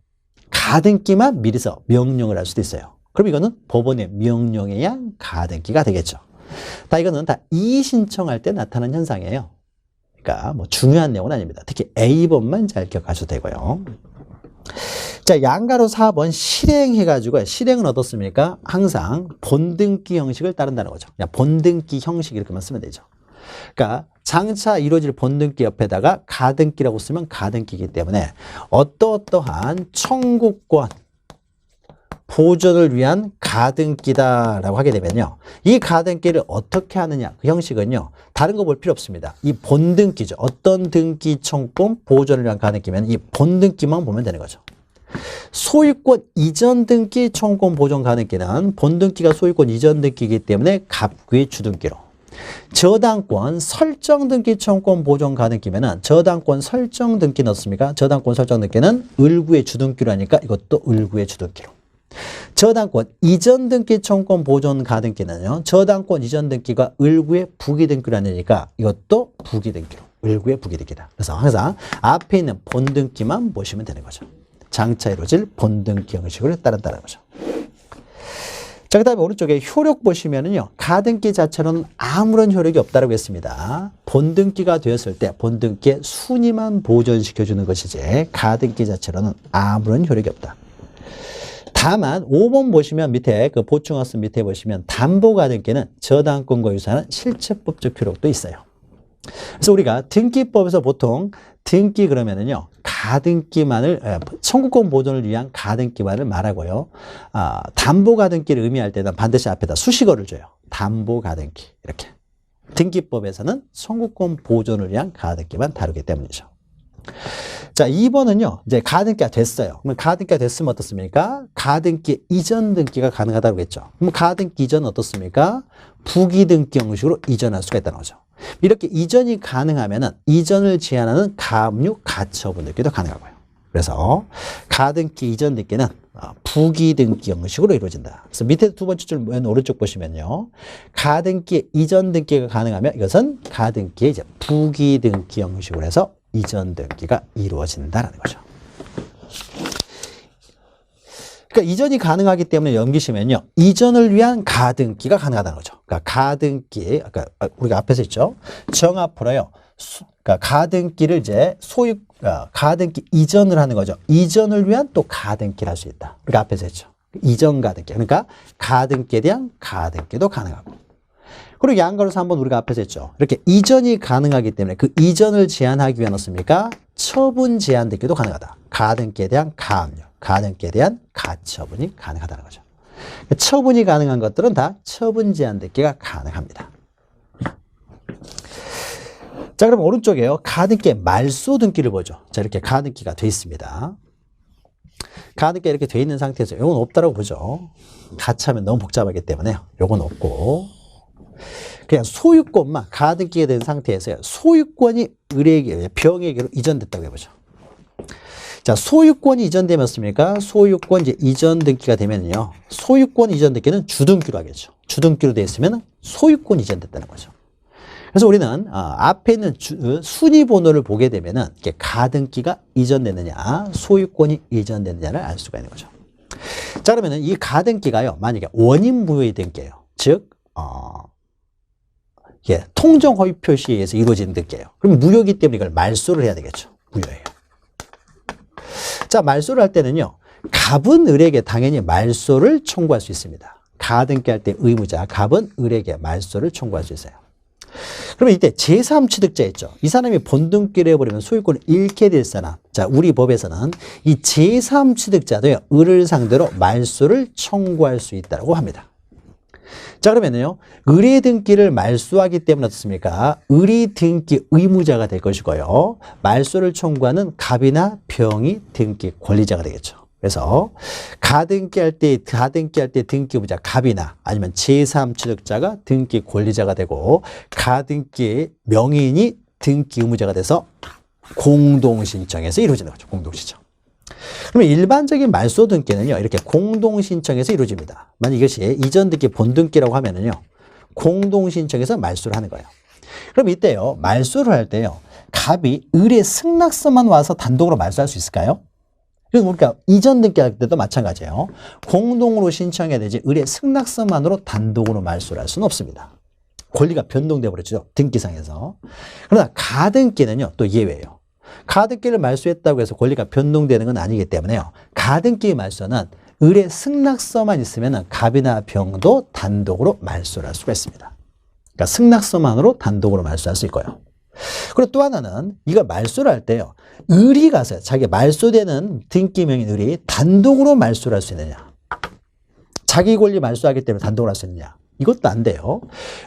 가등기만 미리서 명령을 할 수도 있어요. 그럼 이거는 법원의 명령에 의한 가등기가 되겠죠. 이거는 다 이의신청할 때 나타나는 현상이에요. 그러니까 뭐 중요한 내용은 아닙니다. 특히 A번만 잘 기억하셔도 되고요. 자, 양가로 4번 실행해가지고, 실행은 어떻습니까? 항상 본등기 형식을 따른다는 거죠. 그냥 본등기 형식 이렇게만 쓰면 되죠. 그러니까 장차 이루어질 본등기 옆에다가 가등기라고 쓰면 가등기이기 때문에 어떠한 청구권 보존을 위한 가등기다라고 하게 되면요, 이 가등기를 어떻게 하느냐, 그 형식은요, 다른 거 볼 필요 없습니다. 이 본등기죠. 어떤 등기 청구권 보존을 위한 가등기면 이 본등기만 보면 되는 거죠. 소유권 이전 등기 청구권 보존 가등기는 본등기가 소유권 이전 등기이기 때문에 갑구의 주등기로, 저당권 설정 등기 청구권 보존 가등기면은 저당권 설정 등기 넣습니까? 저당권 설정 등기는 을구의 주등기로 하니까 이것도 을구의 주등기로. 저당권 이전 등기 청구권 보존 가등기는요, 저당권 이전 등기가 을구의 부기등기로 하니까 이것도 부기등기로, 을구의 부기등기다. 그래서 항상 앞에 있는 본등기만 보시면 되는 거죠. 장차 이루어질 본등기 형식을 따른다는 거죠. 자, 그 다음에 오른쪽에 효력 보시면은요, 가등기 자체로는 아무런 효력이 없다고 했습니다. 본등기가 되었을 때 본등기의 순위만 보존시켜주는 것이지 가등기 자체로는 아무런 효력이 없다. 다만 5번 보시면 밑에 그 보충학습 밑에 보시면 담보가등기는 저당권과 유사한 실체법적 효력도 있어요. 그래서 우리가 등기법에서 보통 등기 그러면은요, 가등기만을, 청구권 보존을 위한 가등기만을 말하고요, 담보가등기를 의미할 때는 반드시 앞에다 수식어를 줘요. 담보가등기. 이렇게. 등기법에서는 청구권 보존을 위한 가등기만 다루기 때문이죠. 자, 2번은요, 이제 가등기가 됐어요. 그럼 가등기가 됐으면 어떻습니까? 가등기 이전 등기가 가능하다고 했죠. 그럼 가등기 이전은 어떻습니까? 부기등기 형식으로 이전할 수가 있다는 거죠. 이렇게 이전이 가능하면은 이전을 제한하는 가압류 가처분 등기도 가능하고요. 그래서 가등기 이전 등기는 부기등기 형식으로 이루어진다. 그래서 밑에 두 번째 줄 맨 오른쪽 보시면요, 가등기 이전 등기가 가능하면 이것은 가등기의 이제 부기등기 형식으로 해서 이전 등기가 이루어진다라는 거죠. 그러니까 이전이 가능하기 때문에 넘기시면요, 이전을 위한 가등기가 가능하다는 거죠. 그러니까 가등기, 아까 우리가 앞에서 했죠. 정합으로요, 그러니까 가등기를 이제 가등기 이전을 하는 거죠. 이전을 위한 또 가등기를 할 수 있다. 우리가 앞에서 했죠. 이전 가등기. 그러니까 가등기에 대한 가등기도 가능하고. 그리고 양가로서 한번 우리가 앞에서 했죠. 이렇게 이전이 가능하기 때문에 그 이전을 제한하기 위한 어떻습니까? 처분 제한 등기도 가능하다. 가등기에 대한 가압류, 가등기에 대한 가처분이 가능하다는 거죠. 처분이 가능한 것들은 다 처분 제한 등기가 가능합니다. 자, 그럼 오른쪽에요, 가등기의 말소 등기를 보죠. 자, 이렇게 가등기가 돼 있습니다. 가등기가 이렇게 돼 있는 상태에서 이건 없다라고 보죠. 같이 하면 너무 복잡하기 때문에요. 이건 없고, 그냥 소유권만 가등기가 된 상태에서 소유권이 을에게, 병에게로 이전됐다고 해보죠. 자, 소유권이 이전되면 습니까? 소유권 이제 이전 등기가 되면요. 소유권 이전 등기는 주등기로 하겠죠. 주등기로 되어 있으면 소유권 이전됐다는 거죠. 그래서 우리는 앞에 있는 순위 번호를 보게 되면은 이게 가등기가 이전됐느냐, 소유권이 이전됐느냐를 알 수가 있는 거죠. 자, 그러면은 이 가등기가요, 만약에 원인 무효의 등기예요. 즉, 통정 허위 표시에 의해서 이루어진 등기예요. 그럼 무효이기 때문에 이걸 말소를 해야 되겠죠. 무효예요. 자, 말소를 할 때는요, 갑은 을에게 당연히 말소를 청구할 수 있습니다. 가등기할 때 의무자, 갑은 을에게 말소를 청구할 수 있어요. 그러면 이때 제3취득자 있죠. 이 사람이 본등기를 해버리면 소유권을 잃게 될 사람. 자, 우리 법에서는 이 제3취득자도요, 을을 상대로 말소를 청구할 수 있다고 합니다. 자, 그러면요, 을의 등기를 말소하기 때문에 어떻습니까? 을이 등기 의무자가 될 것이고요. 말소를 청구하는 갑이나 병이 등기 권리자가 되겠죠. 그래서 가등기할 때 등기 의무자 갑이나 아니면 제3취득자가 등기 권리자가 되고 가등기 명의인이 등기 의무자가 돼서 공동신청에서 이루어지는 거죠. 공동신청. 그러면 일반적인 말소 등기는요, 이렇게 공동신청에서 이루어집니다. 만약 이것이 이전 등기 본등기라고 하면은요, 공동신청에서 말소를 하는 거예요. 그럼 이때요, 말소를 할 때요, 갑이 을의 승낙서만 와서 단독으로 말소할 수 있을까요? 그러니까 이전 등기할 때도 마찬가지예요. 공동으로 신청해야 되지 을의 승낙서만으로 단독으로 말소를 할 수는 없습니다. 권리가 변동돼 버렸죠. 등기상에서. 그러나 가등기는요, 또 예외예요. 가등기를 말소했다고 해서 권리가 변동되는 건 아니기 때문에요. 가등기의 말소는 을의 승낙서만 있으면 갑이나 병도 단독으로 말소를 할 수가 있습니다. 그러니까 승낙서만으로 단독으로 말소할 수 있고요. 그리고 또 하나는 이걸 말소를 할 때요, 을이 가서 자기 말소되는 등기명인 을이 단독으로 말소를 할 수 있느냐, 자기 권리 말소하기 때문에 단독으로 할 수 있느냐, 이것도 안 돼요.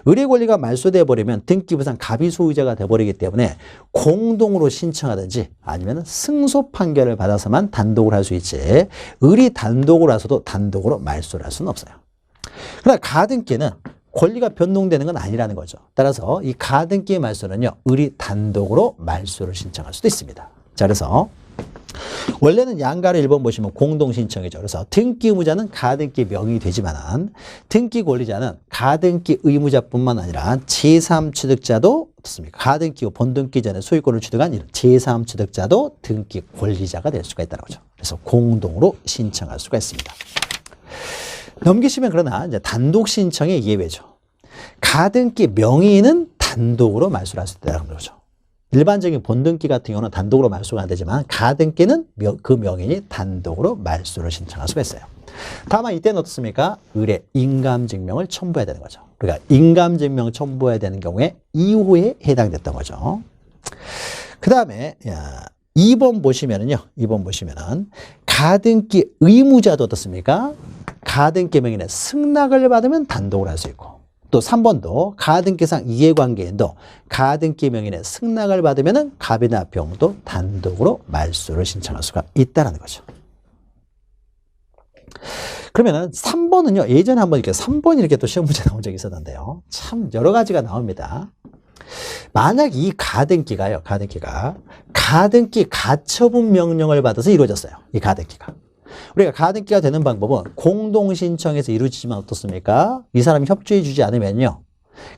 을의 권리가 말소돼 버리면 등기부상 갑이 소유자가 돼버리기 때문에 공동으로 신청하든지 아니면 승소 판결을 받아서만 단독으로 할 수 있지, 을이 단독으로 해서도 단독으로 말소를 할 수는 없어요. 그러나 가등기는 권리가 변동되는 건 아니라는 거죠. 따라서 이 가등기의 말소는요, 을이 단독으로 말소를 신청할 수도 있습니다. 자, 그래서 원래는 양가를 1번 보시면 공동신청이죠. 그래서 등기 의무자는 가등기 명의이 되지만 등기 권리자는 가등기 의무자뿐만 아니라 제3취득자도 어떻습니까? 가등기 본등기 전에 소유권을 취득한 제3취득자도 등기 권리자가 될 수가 있다는 거죠. 그래서 공동으로 신청할 수가 있습니다. 넘기시면 그러나 이제 단독 신청의 예외죠. 가등기 명의는 단독으로 말소를 할 수 있다는 거죠. 일반적인 본등기 같은 경우는 단독으로 말소가 안 되지만 가등기는 그 명의인이 단독으로 말소를 신청할 수가 있어요. 다만 이때는 어떻습니까? 을의 인감증명을 첨부해야 되는 거죠. 그러니까 인감증명 첨부해야 되는 경우에 이후에 해당됐던 거죠. 그 다음에 2번 보시면은요, 2번 보시면은 가등기 의무자도 어떻습니까? 가등기 명의인의 승낙을 받으면 단독으로 할 수 있고, 또 3번도 가등기상 이해관계인도 가등기 명의인의 승낙을 받으면 갑이나 병도 단독으로 말소를 신청할 수가 있다는 거죠. 그러면은 3번은요, 예전에 한번 이렇게 3번 이렇게 또 시험 문제 나온 적이 있었는데요. 참 여러 가지가 나옵니다. 만약 이 가등기가요, 가등기 가처분 명령을 받아서 이루어졌어요. 이 가등기가. 우리가 가등기가 되는 방법은 공동신청에서 이루어지지만 어떻습니까? 이 사람이 협조해 주지 않으면요,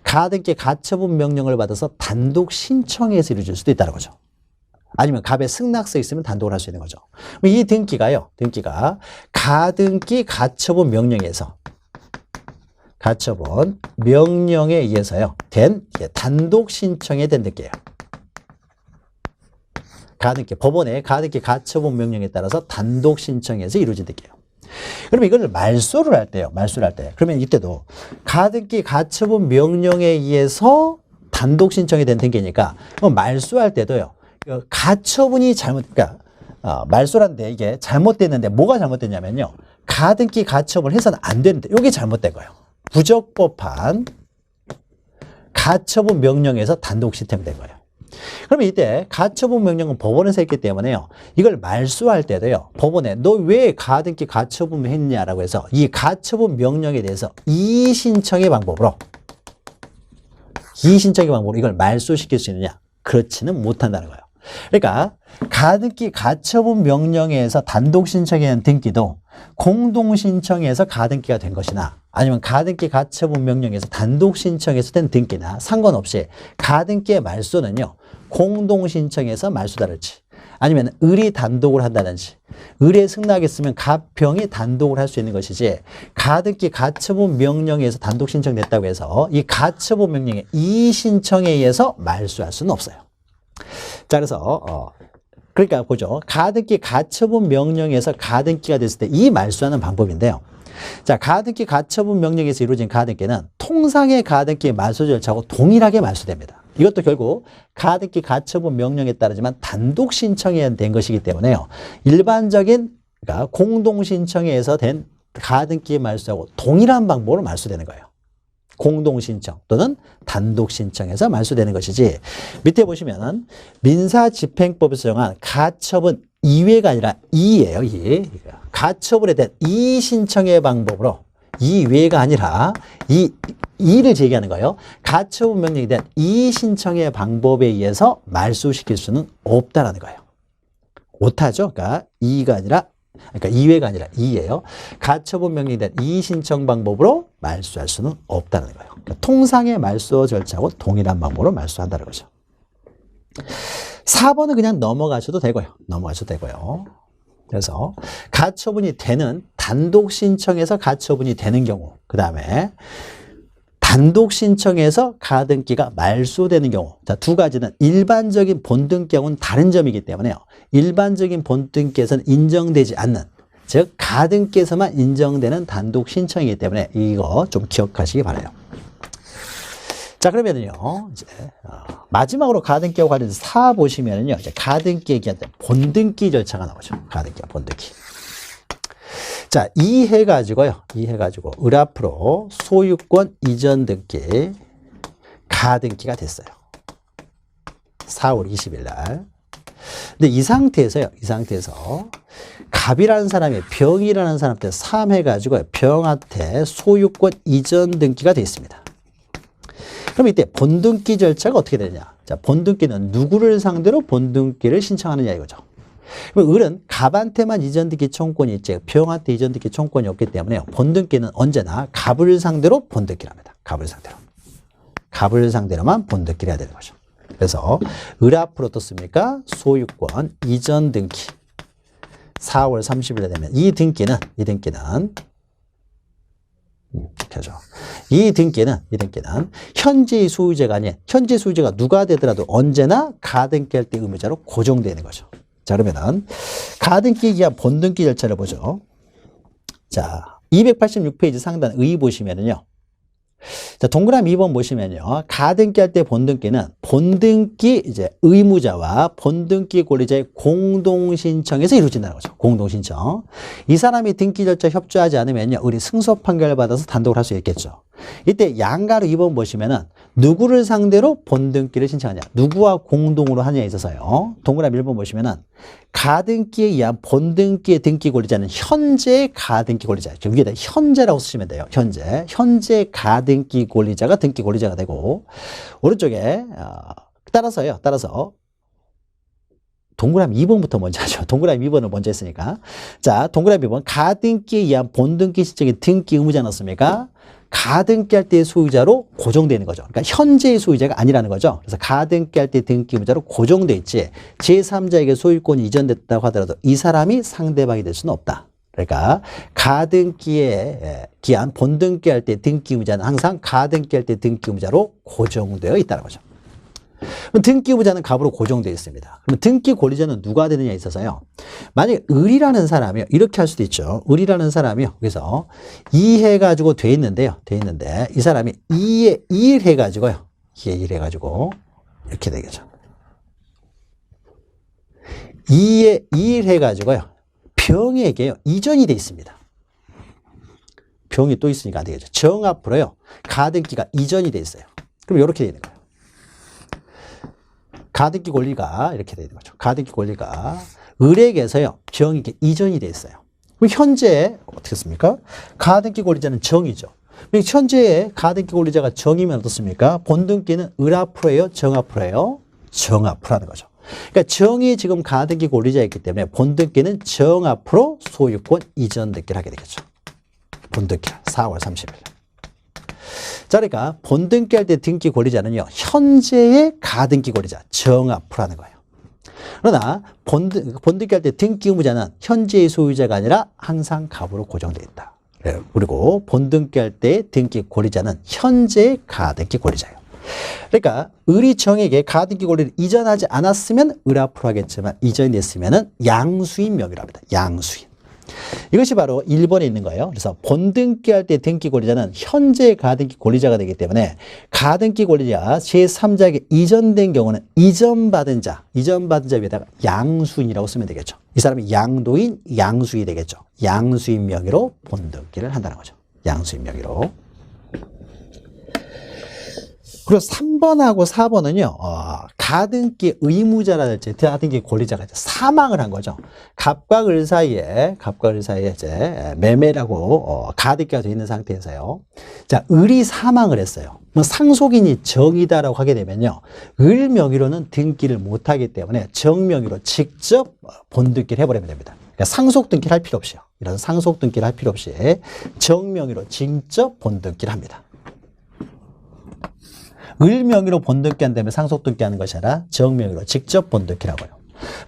가등기 가처분 명령을 받아서 단독 신청해서 이루어질 수도 있다는 거죠. 아니면 갑의 승낙서 있으면 단독을 할 수 있는 거죠. 이 등기가 가등기 가처분 명령에서 가처분 명령에 의해서요 된 단독 신청에 된 등기예요. 가등기, 법원의 가등기 가처분 명령에 따라서 단독 신청해서 이루어진 등기예요. 그러면 이걸 말소를 할 때요, 그러면 이때도 가등기 가처분 명령에 의해서 단독 신청이 된 등기니까 말소할 때도요, 가처분이 말소란데 이게 잘못됐는데 뭐가 잘못됐냐면요, 가등기 가처분을 해서는 안 되는데 이게 잘못된 거예요. 부적법한 가처분 명령에서 단독 신청된 거예요. 그러면 이때 가처분 명령은 법원에서 했기 때문에요, 이걸 말소할 때도요, 법원에 너 왜 가등기 가처분을 했냐라고 해서 이 가처분 명령에 대해서 이의신청의 방법으로 이걸 말소시킬 수 있느냐? 그렇지는 못한다는 거예요. 그러니까 가등기 가처분 명령에서 단독 신청에 대한 등기도 공동 신청에서 가등기가 된 것이나 아니면 가등기 가처분 명령에서 단독 신청에서 된 등기나 상관없이 가등기의 말소는요. 공동 신청에서 말소다를지 아니면 을이 단독을 한다든지 을에 승낙했으면 갑병이 단독을 할 수 있는 것이지 가등기 가처분 명령에서 단독 신청됐다고 해서 이 가처분 명령의 이의 신청에 의해서 말소할 수는 없어요. 자, 그래서 그러니까 보죠. 가등기 가처분 명령에서 가등기가 됐을 때 이 말소하는 방법인데요. 자, 가등기 가처분 명령에서 이루어진 가등기는 통상의 가등기 말소 절차하고 동일하게 말소됩니다. 이것도 결국 가등기 가처분 명령에 따르지만 단독 신청에 된 것이기 때문에요. 일반적인 그러니까 공동 신청에 의해서 된 가등기 말소하고 동일한 방법으로 말소되는 거예요. 공동 신청 또는 단독 신청에서 말소되는 것이지 밑에 보시면 민사집행법에서 정한 가처분 이외가 아니라 이예요. 이 가처분에 대한 이의 신청의 방법으로 이외가 아니라 이를 제기하는 거예요. 가처분 명령에 대한 이의 신청의 방법에 의해서 말소시킬 수는 없다라는 거예요. 오타죠. 그러니까 이외가 아니라 이예요. 가처분 명령에 대한 이의 신청 방법으로 말소할 수는 없다는 거예요. 그러니까 통상의 말소 절차하고 동일한 방법으로 말소한다는 거죠. 4번은 그냥 넘어가셔도 되고요. 그래서 가처분이 되는 단독 신청에서 가처분이 되는 경우, 그 다음에 단독 신청에서 가등기가 말소되는 경우, 자, 두 가지는 일반적인 본등기하고는 다른 점이기 때문에요. 일반적인 본등기에서는 인정되지 않는, 즉 가등기에서만 인정되는 단독 신청이기 때문에 이거 좀 기억하시기 바라요. 자, 그러면은요, 이제 마지막으로 가등기와 관련해서 4 보시면은요, 이제 가등기에 기한 본등기 절차가 나오죠. 가등기와 본등기. 자, 이 해가지고 을 앞으로 소유권 이전 등기 가등기가 됐어요. 4월 20일 날. 근데 이 상태에서 갑이라는 사람이 병이라는 사람한테 3 해가지고 병한테 소유권 이전 등기가 되어 있습니다. 그럼 이때 본등기 절차가 어떻게 되느냐? 자, 본등기는 누구를 상대로 본등기를 신청하느냐 이거죠. 그럼 을은 갑한테만 이전등기 청구권이 있지 병한테 이전등기 청구권이 없기 때문에 본등기는 언제나 갑을 상대로 본등기를 합니다. 갑을 상대로만 본등기를 해야 되는 거죠. 그래서 을 앞으로 떴습니까? 소유권 이전등기 4월 30일에 되면 이 등기는 현재의 소유자가 아닌 현재 소유자가 누가 되더라도 언제나 가등기할 때 의무자로 고정되는 거죠. 자, 그러면은 가등기에 기한 본등기 절차를 보죠. 자, 286페이지 상단 의 보시면은요. 자, 동그라미 2번 보시면요. 가등기할 때 본등기는 본등기 이제 의무자와 본등기 권리자의 공동신청에서 이루어진다는 거죠. 공동신청. 이 사람이 등기 절차 협조하지 않으면요. 을이 승소 판결을 받아서 단독을 할 수 있겠죠. 이때 양가로 2번 보시면은 누구를 상대로 본등기를 신청하냐. 누구와 공동으로 하냐에 있어서요. 동그라미 1번 보시면은 가등기에 의한 본등기의 등기 권리자는 현재 가등기 권리자. 위에다 현재라고 쓰시면 돼요. 현재 가등기 권리자가 등기 권리자가 되고 오른쪽에 따라서 동그라미 2번부터 먼저 하죠. 동그라미 2번을 먼저 했으니까. 자, 동그라미 2번 가등기에 의한 본등기 신청의 등기 의무자 넣습니까? 가등기할 때의 소유자로 고정되는 거죠. 그러니까 현재의 소유자가 아니라는 거죠. 그래서 가등기할 때 등기 의무자로 고정돼 있지 제3자에게 소유권이 이전됐다고 하더라도 이 사람이 상대방이 될 수는 없다. 그러니까 가등기에 기한 본등기할 때 등기 의무자는 항상 가등기할 때 등기 의무자로 고정되어 있다는 거죠. 그럼 등기 의무자는 갑으로 고정되어 있습니다. 그럼 등기 권리자는 누가 되느냐에 있어서요. 만약에 을이라는 사람이요. 이렇게 할 수도 있죠. 을이라는 사람이요. 그래서 2 해가지고 돼 있는데 이 사람이 2에 1 해가지고요. 2에 1 해가지고 이렇게 되겠죠. 2에 1 해가지고요. 병에게요. 이전이 돼 있습니다. 병이 또 있으니까 안 되겠죠. 정 앞으로요. 가등기가 이전이 돼 있어요. 그럼 이렇게 되는 거예요. 가등기 권리가 이렇게 되는 거죠. 가등기 권리가 을에게서요. 병이 이렇게 이전이 돼 있어요. 그럼 현재 어떻게 습니까? 가등기 권리자는 정이죠. 현재의 가등기 권리자가 정이면 어떻습니까? 본등기는 을 앞으로예요? 정 앞으로예요? 정 앞으로 하는 거죠. 그러니까 정이 지금 가등기 권리자였기 때문에 본등기는 정 앞으로 소유권 이전 등기를 하게 되겠죠. 본등기 4월 30일. 자, 그러니까 본등기할 때 등기 권리자는요, 현재의 가등기 권리자 정 앞으로 하는 거예요. 그러나 본등기할 때 등기 의무자는 현재의 소유자가 아니라 항상 갑으로 고정되어 있다. 그리고 본등기할 때 등기 권리자는 현재의 가등기 권리자예요. 그러니까 을이 정에게 가등기 권리를 이전하지 않았으면 을 앞으로 하겠지만 이전이 됐으면 양수인 명의로 합니다. 양수인. 이것이 바로 1번에 있는 거예요. 그래서 본등기할 때 등기 권리자는 현재 가등기 권리자가 되기 때문에 가등기 권리자 제3자에게 이전된 경우는 이전받은 자 위에다가 양수인이라고 쓰면 되겠죠. 이 사람이 양도인, 양수인이 되겠죠. 양수인 명의로 본등기를 한다는 거죠. 양수인 명의로. 그리고 3번하고 4번은요, 가등기 의무자랄지 가등기 권리자가 사망을 한 거죠. 갑과 을 사이에 이제 매매라고 가등기가 되어 있는 상태에서요. 자, 을이 사망을 했어요. 상속인이 정이다라고 하게 되면요, 을 명의로는 등기를 못 하기 때문에 정 명의로 직접 본등기를 해버리면 됩니다. 그러니까 상속 등기를 할 필요 없이요. 이런 상속 등기를 할 필요 없이 정 명의로 직접 본등기를 합니다. 을 명의로 본등기 한다면 상속 등기하는 것이 아니라 정 명의로 직접 본등기라고 해요.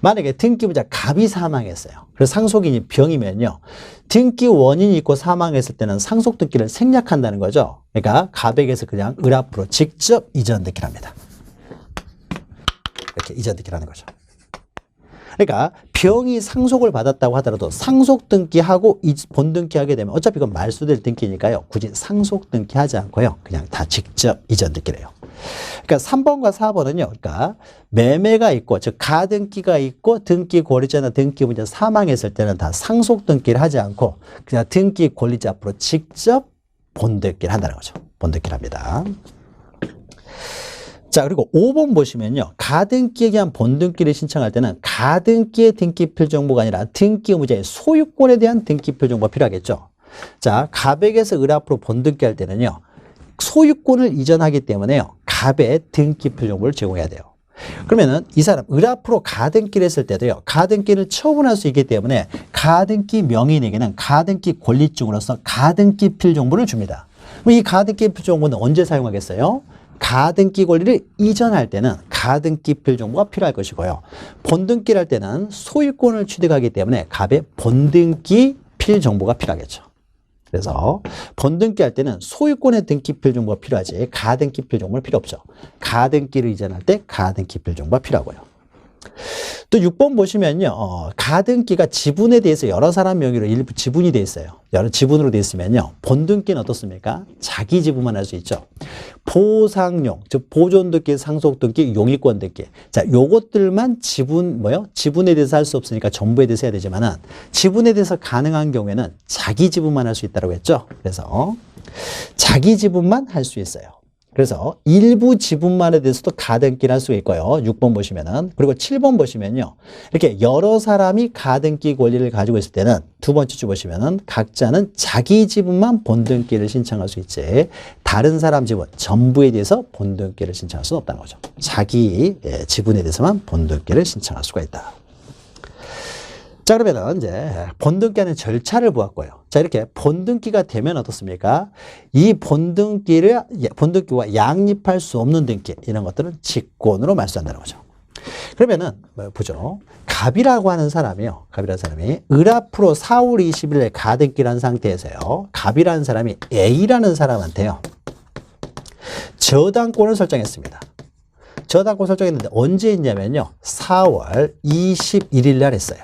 만약에 등기부자 갑이 사망했어요. 그래서 상속인이 병이면요, 등기 원인이 있고 사망했을 때는 상속 등기를 생략한다는 거죠. 그러니까 갑에게서 그냥 을 앞으로 직접 이전 등기를 합니다. 이렇게 이전 등기를 하는 거죠. 그러니까 병이 상속을 받았다고 하더라도 상속 등기하고 본등기 하게 되면 어차피 이건 말소될 등기니까요, 굳이 상속 등기하지 않고요, 그냥 다 직접 이전 등기를 해요. 그러니까 3번과 4번은요, 그러니까 매매가 있고, 즉 가등기가 있고 등기 권리자나 등기 의무자 사망했을 때는 다 상속 등기를 하지 않고 그냥 등기 권리자 앞으로 직접 본등기를 한다는 거죠. 본등기를 합니다. 자, 그리고 5번 보시면요, 가등기에 대한 본등기를 신청할 때는 가등기의 등기필 정보가 아니라 등기 의무자의 소유권에 대한 등기필 정보가 필요하겠죠. 자, 갑에게서 을 앞으로 본등기 할 때는요, 소유권을 이전하기 때문에요, 갑의 등기필 정보를 제공해야 돼요. 그러면은 이 사람 을 앞으로 가등기를 했을 때도요, 가등기를 처분할 수 있기 때문에 가등기 명의인에게는 가등기 권리증으로서 가등기필 정보를 줍니다. 그럼 이 가등기필 정보는 언제 사용하겠어요? 가등기 권리를 이전할 때는 가등기필 정보가 필요할 것이고요, 본등기를 할 때는 소유권을 취득하기 때문에 갑의 본등기필 정보가 필요하겠죠. 그래서 본등기 할 때는 소유권의 등기필 정보가 필요하지 가등기필 정보는 필요 없죠. 가등기를 이전할 때 가등기필 정보가 필요하고요. 또 6번 보시면요, 가등기가 지분에 대해서 여러 사람 명의로 일부 지분이 돼 있어요. 여러 지분으로 돼 있으면요, 본등기는 어떻습니까? 자기 지분만 할 수 있죠. 보상용, 즉 보존등기, 상속등기, 용의권등기. 자, 요것들만 지분에 대해서 할 수 없으니까 전부에 대해서 해야 되지만은 지분에 대해서 가능한 경우에는 자기 지분만 할 수 있다고 했죠. 그래서 자기 지분만 할 수 있어요. 그래서 일부 지분만에 대해서도 가등기를 할 수 있고요. 6번 보시면은. 그리고 7번 보시면요, 이렇게 여러 사람이 가등기 권리를 가지고 있을 때는 두 번째 줄 보시면은 각자는 자기 지분만 본등기를 신청할 수 있지 다른 사람 지분 전부에 대해서 본등기를 신청할 수는 없다는 거죠. 자기 지분에 대해서만 본등기를 신청할 수가 있다. 자, 그러면은 이제 본등기하는 절차를 보았고요. 자, 이렇게 본등기가 되면 어떻습니까? 이 본등기와 양립할 수 없는 등기, 이런 것들은 직권으로 말소한다는 거죠. 그러면은 보죠. 갑이라고 하는 사람이요. 갑이라는 사람이 을 앞으로 4월 20일에 가등기를 한 상태에서요, 갑이라는 사람이 A라는 사람한테요, 저당권을 설정했습니다. 저당권 설정했는데 언제 했냐면요, 4월 21일 날 했어요.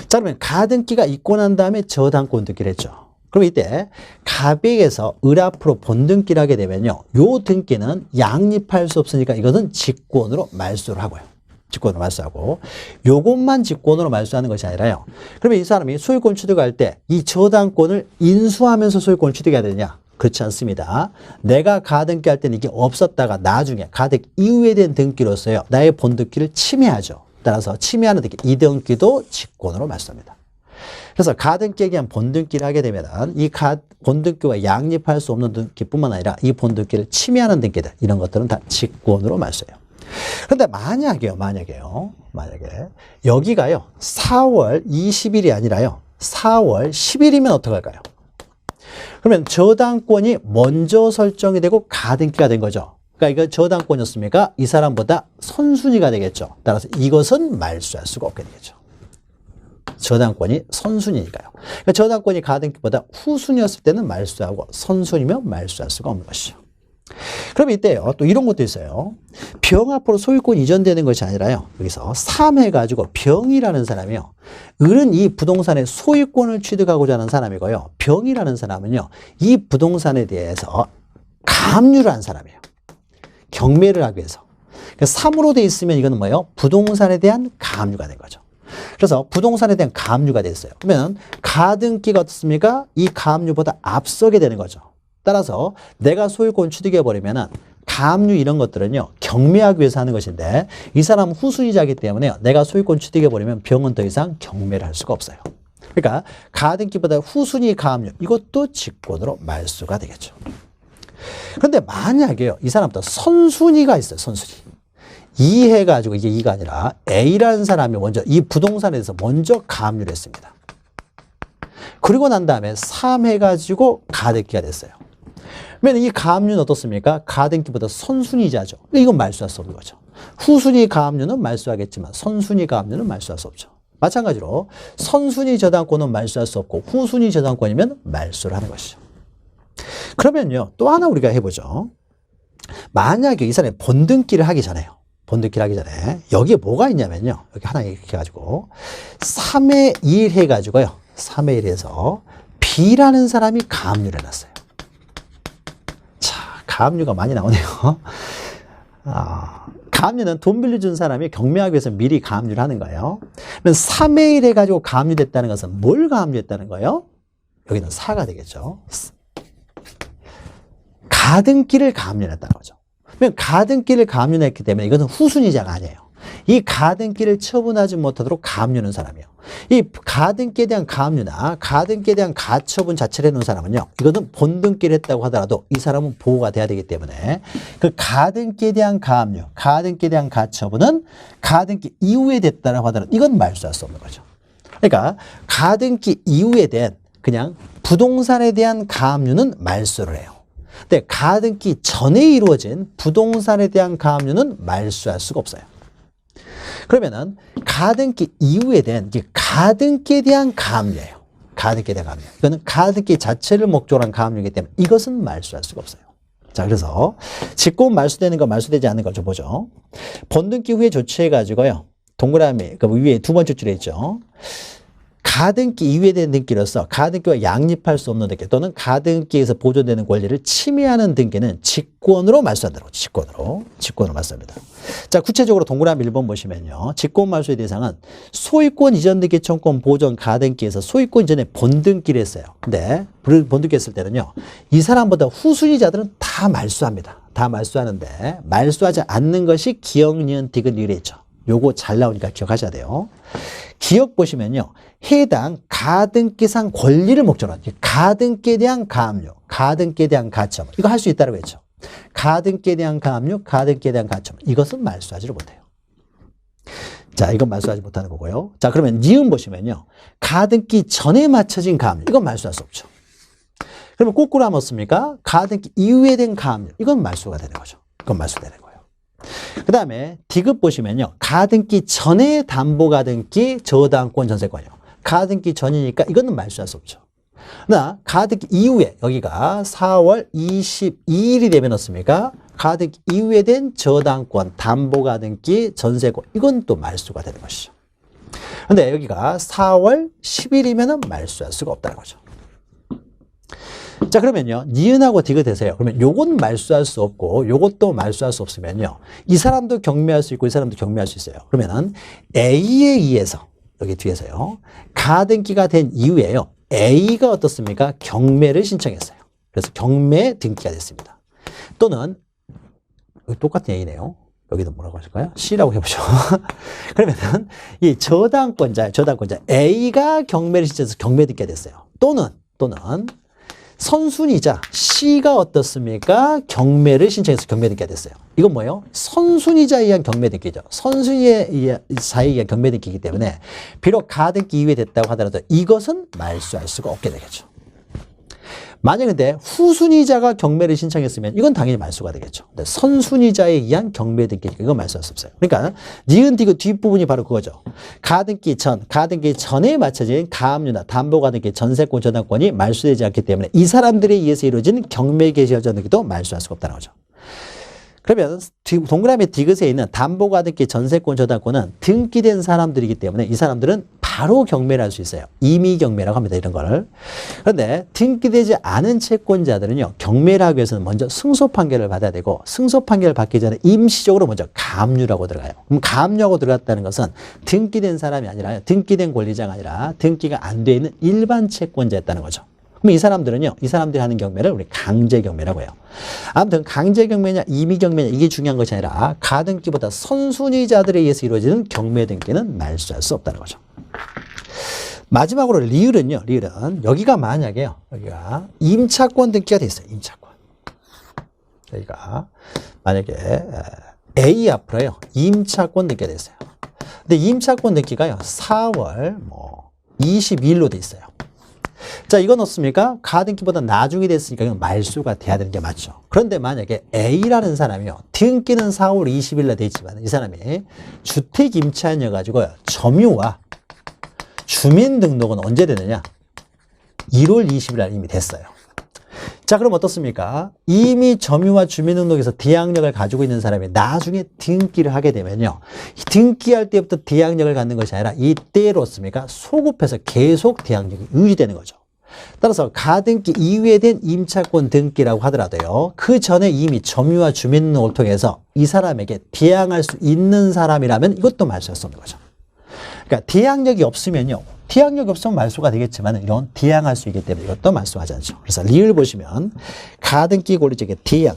자, 그러면 가등기가 있고 난 다음에 저당권 등기를 했죠. 그럼 이때 갑에게서 을 앞으로 본등기를 하게 되면요, 요 등기는 양립할 수 없으니까 이것은 직권으로 말소를 하고요. 직권으로 말소하고, 요것만 직권으로 말소하는 것이 아니라요, 그러면 이 사람이 소유권 취득할 때 이 저당권을 인수하면서 소유권을 취득해야 되느냐? 그렇지 않습니다. 내가 가등기 할 때는 이게 없었다가 나중에 가등기 이후에 된 등기로서요, 나의 본등기를 침해하죠. 따라서 침해하는 등기, 이 등기도 직권으로 말소합니다. 그래서 가등기에 대한 본등기를 하게 되면 이 본등기와 양립할 수 없는 등기뿐만 아니라 이 본등기를 침해하는 등기들, 이런 것들은 다 직권으로 말소해요. 근데 만약에 여기가요 4월 20일이 아니라요 4월 10일이면 어떡할까요? 그러면 저당권이 먼저 설정이 되고 가등기가 된 거죠. 그러니까 이거 저당권이었습니까? 이 사람보다 선순위가 되겠죠. 따라서 이것은 말소할 수가 없게 되겠죠. 저당권이 선순위니까요. 그러니까 저당권이 가등기보다 후순위였을 때는 말소하고 선순위면 말소할 수가 없는 것이죠. 그럼 이때요 또 이런 것도 있어요. 병 앞으로 소유권 이전되는 것이 아니라요 여기서 3 해가지고 병이라는 사람이요 을은 이 부동산의 소유권을 취득하고자 하는 사람이고요 병이라는 사람은요 이 부동산에 대해서 가압류를 한 사람이에요. 경매를 하기 위해서. 그러니까 3으로 돼 있으면 이거는 뭐예요? 부동산에 대한 가압류가 된 거죠. 그래서 부동산에 대한 가압류가 됐어요. 그러면 가등기가 어떻습니까? 이 가압류보다 앞서게 되는 거죠. 따라서 내가 소유권 취득해버리면은 가압류 이런 것들은요 경매하기 위해서 하는 것인데 이 사람은 후순위자이기 때문에 내가 소유권 취득해버리면 병은 더 이상 경매를 할 수가 없어요. 그러니까 가등기보다 후순위 가압류 이것도 직권으로 말소가 되겠죠. 그런데 만약에요 이 사람부터 선순위가 있어요. 선순위 2 해가지고 이게 2가 아니라 A라는 사람이 먼저 이 부동산에 대해서 먼저 가압류를 했습니다. 그리고 난 다음에 3 해가지고 가등기가 됐어요. 그러면 이 가압류는 어떻습니까? 가등기보다 선순위자죠. 이건 말소할 수 없는 거죠. 후순위 가압류는 말소하겠지만 선순위 가압류는 말소할 수 없죠. 마찬가지로 선순위 저당권은 말소할 수 없고 후순위 저당권이면 말소를 하는 것이죠. 그러면요 또 하나 우리가 해보죠. 만약에 이 사람이 본등기를 하기 전에요. 본등기를 하기 전에 여기에 뭐가 있냐면요. 여기 하나 이렇게 해가지고 3의 1 해가지고요. 3의 1 해서 B라는 사람이 가압류를 해놨어요. 가압류가 많이 나오네요. 가압류는 돈 빌려준 사람이 경매하기 위해서 미리 가압류를 하는 거예요. 그러면 3의 1 해가지고 가압류됐다는 것은 뭘 가압류했다는 거예요? 여기는 4가 되겠죠. 가등기를 가압류했다는 거죠. 그러면 가등기를 가압류했기 때문에 이것은 후순위자가 아니에요. 이 가등기를 처분하지 못하도록 가압류는 사람이에요. 이 가등기에 대한 가압류나 가등기에 대한 가처분 자체를 해놓은 사람은요. 이거는 본등기를 했다고 하더라도 이 사람은 보호가 돼야 되기 때문에 그 가등기에 대한 가압류, 가등기에 대한 가처분은 가등기 이후에 됐다고 하더라도 이건 말소할 수 없는 거죠. 그러니까 가등기 이후에 된 그냥 부동산에 대한 가압류는 말소를 해요. 근데 가등기 전에 이루어진 부동산에 대한 가압류는 말소할 수가 없어요. 그러면은 가등기 이후에 된 가등기에 대한 가압류예요. 가등기에 대한 가압류. 이거는 가등기 자체를 목적으로 한 가압류이기 때문에 이것은 말소할 수가 없어요. 자, 그래서 직권 말소되는 거 말소되지 않는 거 좀 보죠. 본등기 후에 조치해가지고요. 동그라미 그 위에 두 번째 줄에 있죠. 가등기 이후에 된 등기로서 가등기와 양립할 수 없는 등기 또는 가등기에서 보존되는 권리를 침해하는 등기는 직권으로 말소한다고. 직권으로 말소합니다. 자, 구체적으로 동그라미 1번 보시면요. 직권 말소의 대상은 소유권 이전 등기 청권 보존 가등기에서 소유권 이전에 본등기를 했어요. 근데 본등기 했을 때는요. 이 사람보다 후순위자들은 다 말소합니다. 다 말소하는데 말소하지 않는 것이 기역, 니은, 디귿, 리을이죠. 요거 잘 나오니까 기억하셔야 돼요. 기억 보시면요. 해당 가등기상 권리를 목적으로 하는 가등기에 대한 가압류, 가등기에 대한 가처분 이거 할 수 있다고 했죠. 가등기에 대한 가압류, 가등기에 대한 가처분 이것은 말소하지를 못해요. 자, 이건 말소하지 못하는 거고요. 자, 그러면 니은 보시면요. 가등기 전에 맞춰진 가압류 이건 말소할 수 없죠. 그러면 거꾸로 하면 어떻습니까? 가등기 이후에 된 가압류 이건 말소가 되는 거죠. 이건 말소되는 거예요. 그 다음에 디귿 보시면요. 가등기 전에 담보가등기 저당권 전세권이요. 가등기 전이니까 이거는 말소할 수 없죠. 나 가등기 이후에 여기가 4월 22일이 되면 어떻습니까? 가등기 이후에 된 저당권 담보가등기 전세권 이건 또 말소가 되는 것이죠. 근데 여기가 4월 10일이면 말소할 수가 없다는 거죠. 자, 그러면요. 니은하고 디귿 되세요. 그러면 요건 말소할 수 없고 요것도 말소할 수 없으면요. 이 사람도 경매할 수 있고 이 사람도 경매할 수 있어요. 그러면은 A에 의해서 여기 뒤에서요. 가등기가 된 이후에요. A가 어떻습니까? 경매를 신청했어요. 그래서 경매 등기가 됐습니다. 또는 여기 똑같은 A네요. 여기도 뭐라고 하실까요? C라고 해보죠. 그러면은 이 저당권자 A가 경매를 신청해서 경매 등기가 됐어요. 또는 선순위자 C가 어떻습니까? 경매를 신청해서 경매 등기가 됐어요. 이건 뭐예요? 선순위자에 의한 경매 등기죠. 선순위자에 의한 경매 등기이기 때문에 비록 가등기 이후에 됐다고 하더라도 이것은 말소할 수가 없게 되겠죠. 만약 근데 후순위자가 경매를 신청했으면 이건 당연히 말소가 되겠죠. 근데 선순위자에 의한 경매 등기 이건 말소할 수 없어요. 그러니까 니은 디귿 뒷부분이 바로 그거죠. 가등기 전에 맞춰진 가압류나 담보가등기 전세권 저당권이 말소되지 않기 때문에 이 사람들에 의해서 이루어진 경매 개시 저당기도 말소할 수가 없다는 거죠. 그러면 동그라미 디귿에 있는 담보가등기 전세권 저당권은 등기된 사람들이기 때문에 이 사람들은 바로 경매를 할 수 있어요. 임의 경매라고 합니다. 이런 거를. 그런데 등기되지 않은 채권자들은요. 경매를 하기 위해서는 먼저 승소 판결을 받아야 되고 승소 판결을 받기 전에 임시적으로 먼저 가압류라고 들어가요. 그럼 가압류하고 들어갔다는 것은 등기된 사람이 아니라 등기된 권리자가 아니라 등기가 안 돼 있는 일반 채권자였다는 거죠. 그럼 이 사람들은요, 이 사람들이 하는 경매를 우리 강제경매라고 해요. 아무튼 강제경매냐 임의경매냐 이게 중요한 것이 아니라 가등기보다 선순위자들에 의해서 이루어지는 경매 등기는 말소할 수 없다는 거죠. 마지막으로 리을은요, 리을은 여기가 만약에요, 여기가 임차권 등기가 돼 있어요. 임차권. 여기가 만약에 A 앞으로요, 임차권 등기가 돼 있어요. 근데 임차권 등기가요, 4월 22일로 돼 있어요. 자, 이건 어떻습니까? 가등기보다 나중에 됐으니까 이건 말소가 돼야 되는 게 맞죠. 그런데 만약에 A라는 사람이요, 등기는 4월 20일에 돼 있지만 이 사람이 주택 임차인이어가지고요, 점유와 주민등록은 언제 되느냐? 1월 20일 날 이미 됐어요. 자, 그럼 어떻습니까? 이미 점유와 주민등록에서 대항력을 가지고 있는 사람이 나중에 등기를 하게 되면요, 등기할 때부터 대항력을 갖는 것이 아니라 이때로습니까? 소급해서 계속 대항력이 유지되는 거죠. 따라서 가등기 이후에 된 임차권 등기라고 하더라도요, 그 전에 이미 점유와 주민등록을 통해서 이 사람에게 대항할 수 있는 사람이라면 이것도 말소할 수 없는 거죠. 그러니까 대항력이 없으면요, 대항력이 없으면 말소가 되겠지만 이런 대항할 수 있기 때문에 이것도 말소하지 않죠. 그래서 리을 보시면 가등기 권리적인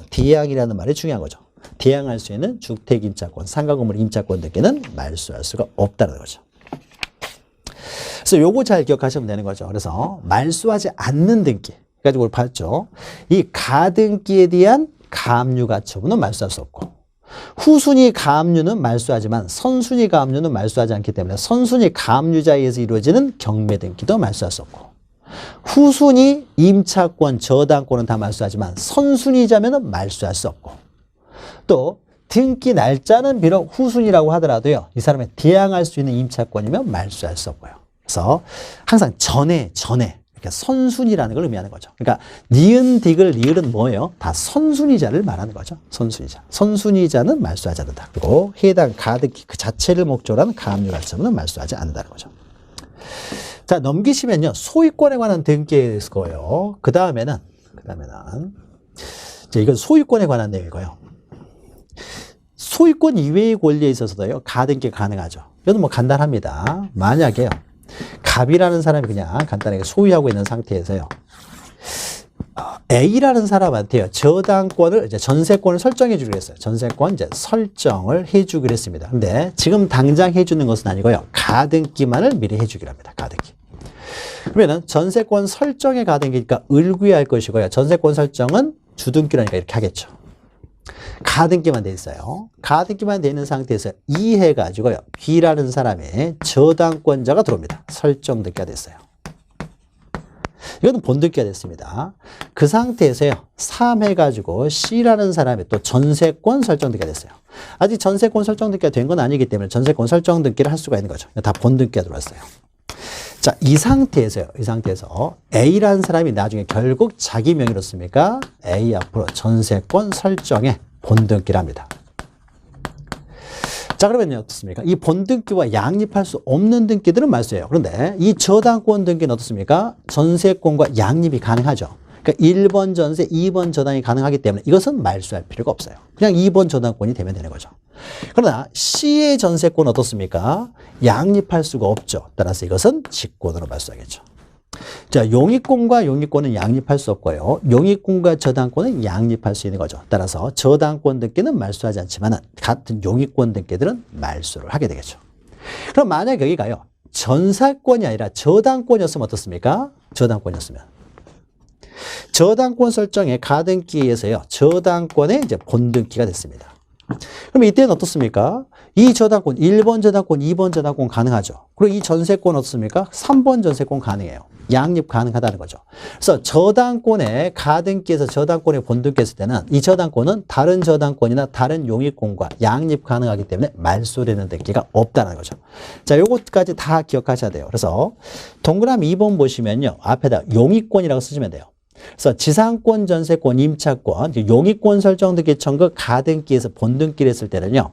대항이라는 말이 중요한 거죠. 대항할 수 있는 주택 임차권, 상가 건물 임차권 등기는 말소할 수가 없다는 거죠. 그래서 요거 잘 기억하시면 되는 거죠. 그래서 말소하지 않는 등기 가지고 봤죠. 이 가등기에 대한 가압류 가처분은 말소할 수 없고, 후순위 가압류는 말소하지만 선순위 가압류는 말소하지 않기 때문에 선순위 가압류자에 의해서 이루어지는 경매 등기도 말소할 수 없고, 후순위 임차권 저당권은 다 말소하지만 선순위자면은 말소할 수 없고, 또 등기 날짜는 비록 후순위라고 하더라도요, 이 사람의 대항할 수 있는 임차권이면 말소할 수 없고요. 그래서 항상 전에 그러니까 선순위라는 걸 의미하는 거죠. 그러니까 니은, 디귿, 리을은 뭐예요? 다 선순위자를 말하는 거죠. 선순위자. 선순위자는 말소하지 않는다. 그리고 해당 가등기 그 자체를 목적으로 하는 가압류 가처분은 말소하지 않는다는 거죠. 자, 넘기시면요, 소유권에 관한 등기일 거예요. 그 다음에는 이건 소유권에 관한 내용이고요. 소유권 이외의 권리에 있어서도요, 가등기가 가능하죠. 이건 뭐 간단합니다. 만약에요, 갑이라는 사람이 그냥 간단하게 소유하고 있는 상태에서요, A라는 사람한테요, 저당권을, 이제 전세권을 설정해 주기로 했어요. 전세권 이제 설정을 해 주기로 했습니다. 근데 지금 당장 해 주는 것은 아니고요, 가등기만을 미리 해 주기로 합니다. 가등기. 그러면은 전세권 설정의 가등기니까 을구해야 할 것이고요. 전세권 설정은 주등기라니까 이렇게 하겠죠. 가등기만 돼 있어요. 가등기만 돼 있는 상태에서 이해가지고요, B라는 사람의 저당권자가 들어옵니다. 설정 등기가 됐어요. 이거는 본등기가 됐습니다. 그 상태에서요, 3 해가지고 C라는 사람의 또 전세권 설정 등기가 됐어요. 아직 전세권 설정 등기가 된 건 아니기 때문에 전세권 설정 등기를 할 수가 있는 거죠. 다 본등기가 들어왔어요. 자, 이 상태에서 A라는 사람이 나중에 결국 자기 명의로 씁니까? A 앞으로 전세권 설정에 본등기를 합니다. 자, 그러면 어떻습니까? 이 본등기와 양립할 수 없는 등기들은 말소예요. 그런데 이 저당권 등기는 어떻습니까? 전세권과 양립이 가능하죠. 그러니까 1번 전세, 2번 저당이 가능하기 때문에 이것은 말소할 필요가 없어요. 그냥 2번 저당권이 되면 되는 거죠. 그러나 C의 전세권은 어떻습니까? 양립할 수가 없죠. 따라서 이것은 직권으로 말소하겠죠. 자, 용익권과 용익권은 양립할 수 없고요, 용익권과 저당권은 양립할 수 있는 거죠. 따라서 저당권 등기는 말소하지 않지만 같은 용익권 등기들은 말소를 하게 되겠죠. 그럼 만약 여기가요, 전세권이 아니라 저당권이었으면 어떻습니까? 저당권이었으면 저당권 설정의 가등기에 의해서요. 저당권의 이제 본등기가 됐습니다. 그럼 이때는 어떻습니까? 이 저당권, 1번 저당권, 2번 저당권 가능하죠. 그리고 이 전세권 어떻습니까? 3번 전세권 가능해요. 양립 가능하다는 거죠. 그래서 저당권의 가등기에서 저당권의 본등기 했을 때는 이 저당권은 다른 저당권이나 다른 용익권과 양립 가능하기 때문에 말소되는 등기가 없다는 거죠. 자, 요것까지 다 기억하셔야 돼요. 그래서 동그라미 2번 보시면요. 앞에다 용익권이라고 쓰시면 돼요. 그래서 지상권, 전세권, 임차권, 용익권 설정 등기 청구 가등기에서 본등기를 했을 때는요.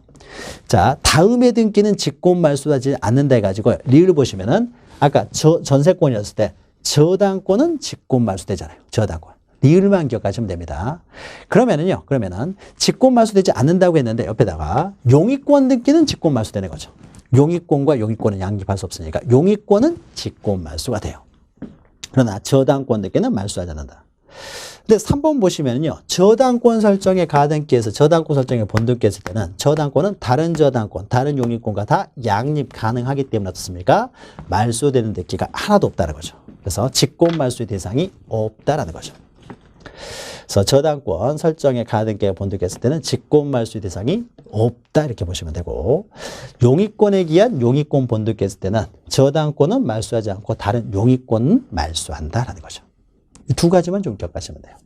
자, 다음의 등기는 직권 말소하지 않는다 해가지고 리을 보시면은 아까 전세권이었을 때 저당권은 직권 말소되잖아요. 저당권. 리을만 기억하시면 됩니다. 그러면은 직권 말소되지 않는다고 했는데 옆에다가 용익권 등기는 직권 말소되는 거죠. 용익권과 용익권은 양립할 수 없으니까 용익권은 직권 말소가 돼요. 그러나 저당권 등기는 말소하지 않는다. 근데 3번 보시면요. 저당권 설정의 가등기에서 저당권 설정의 본등기 했을 때는 저당권은 다른 저당권, 다른 용익권과 다 양립 가능하기 때문에 어떻습니까? 말소되는 등기가 하나도 없다는 거죠. 그래서 직권 말소의 대상이 없다라는 거죠. 그래서 저당권 설정의 가등기에 본등기 했을 때는 직권 말소의 대상이 없다 이렇게 보시면 되고 용익권에 기한 용익권 본등기 했을 때는 저당권은 말소하지 않고 다른 용익권은 말소한다라는 거죠. 이 두 가지만 좀 기억하시면 돼요.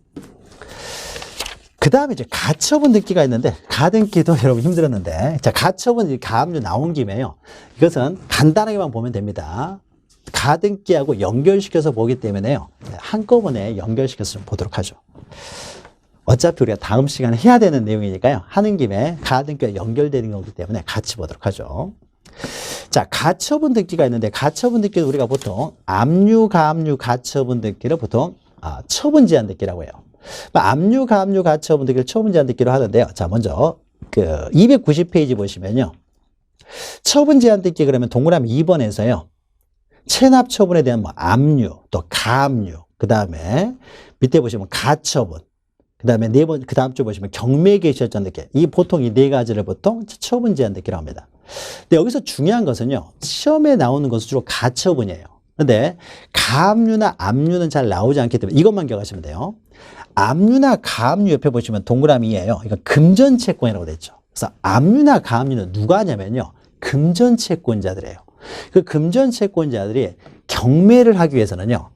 그 다음에 이제 가처분 등기가 있는데 가등기도 여러분 힘들었는데 자 가처분 가압류 나온 김에요. 이것은 간단하게만 보면 됩니다. 가등기하고 연결시켜서 보기 때문에요. 한꺼번에 연결시켜서 좀 보도록 하죠. 어차피 우리가 다음 시간에 해야 되는 내용이니까요. 하는 김에 가등기와 연결되는 거기 때문에 같이 보도록 하죠. 자, 가처분 등기가 있는데 가처분 등기는 우리가 보통 압류, 가압류, 가처분 등기를 보통 처분 제한 등기라고 해요. 압류, 가압류, 가처분 등기를 처분 제한 등기로 하는데요. 자, 먼저 그 290페이지 보시면요. 처분 제한 등기 그러면 동그라미 2번에서요. 체납 처분에 대한 압류, 또 가압류, 그 다음에 밑에 보시면 가처분, 그 다음에 그 다음 주 보시면 경매 개시절전 등기. 이 보통 이 네 가지를 보통 처분 제한 등기라고 합니다. 근데 여기서 중요한 것은요. 시험에 나오는 것은 주로 가처분이에요. 근데 가압류나 압류는 잘 나오지 않기 때문에 이것만 기억하시면 돼요. 압류나 가압류 옆에 보시면 동그라미예요. 이거 금전채권이라고 됐죠. 그래서 압류나 가압류는 누가 하냐면요. 금전채권자들이에요. 그 금전채권자들이 경매를 하기 위해서는요.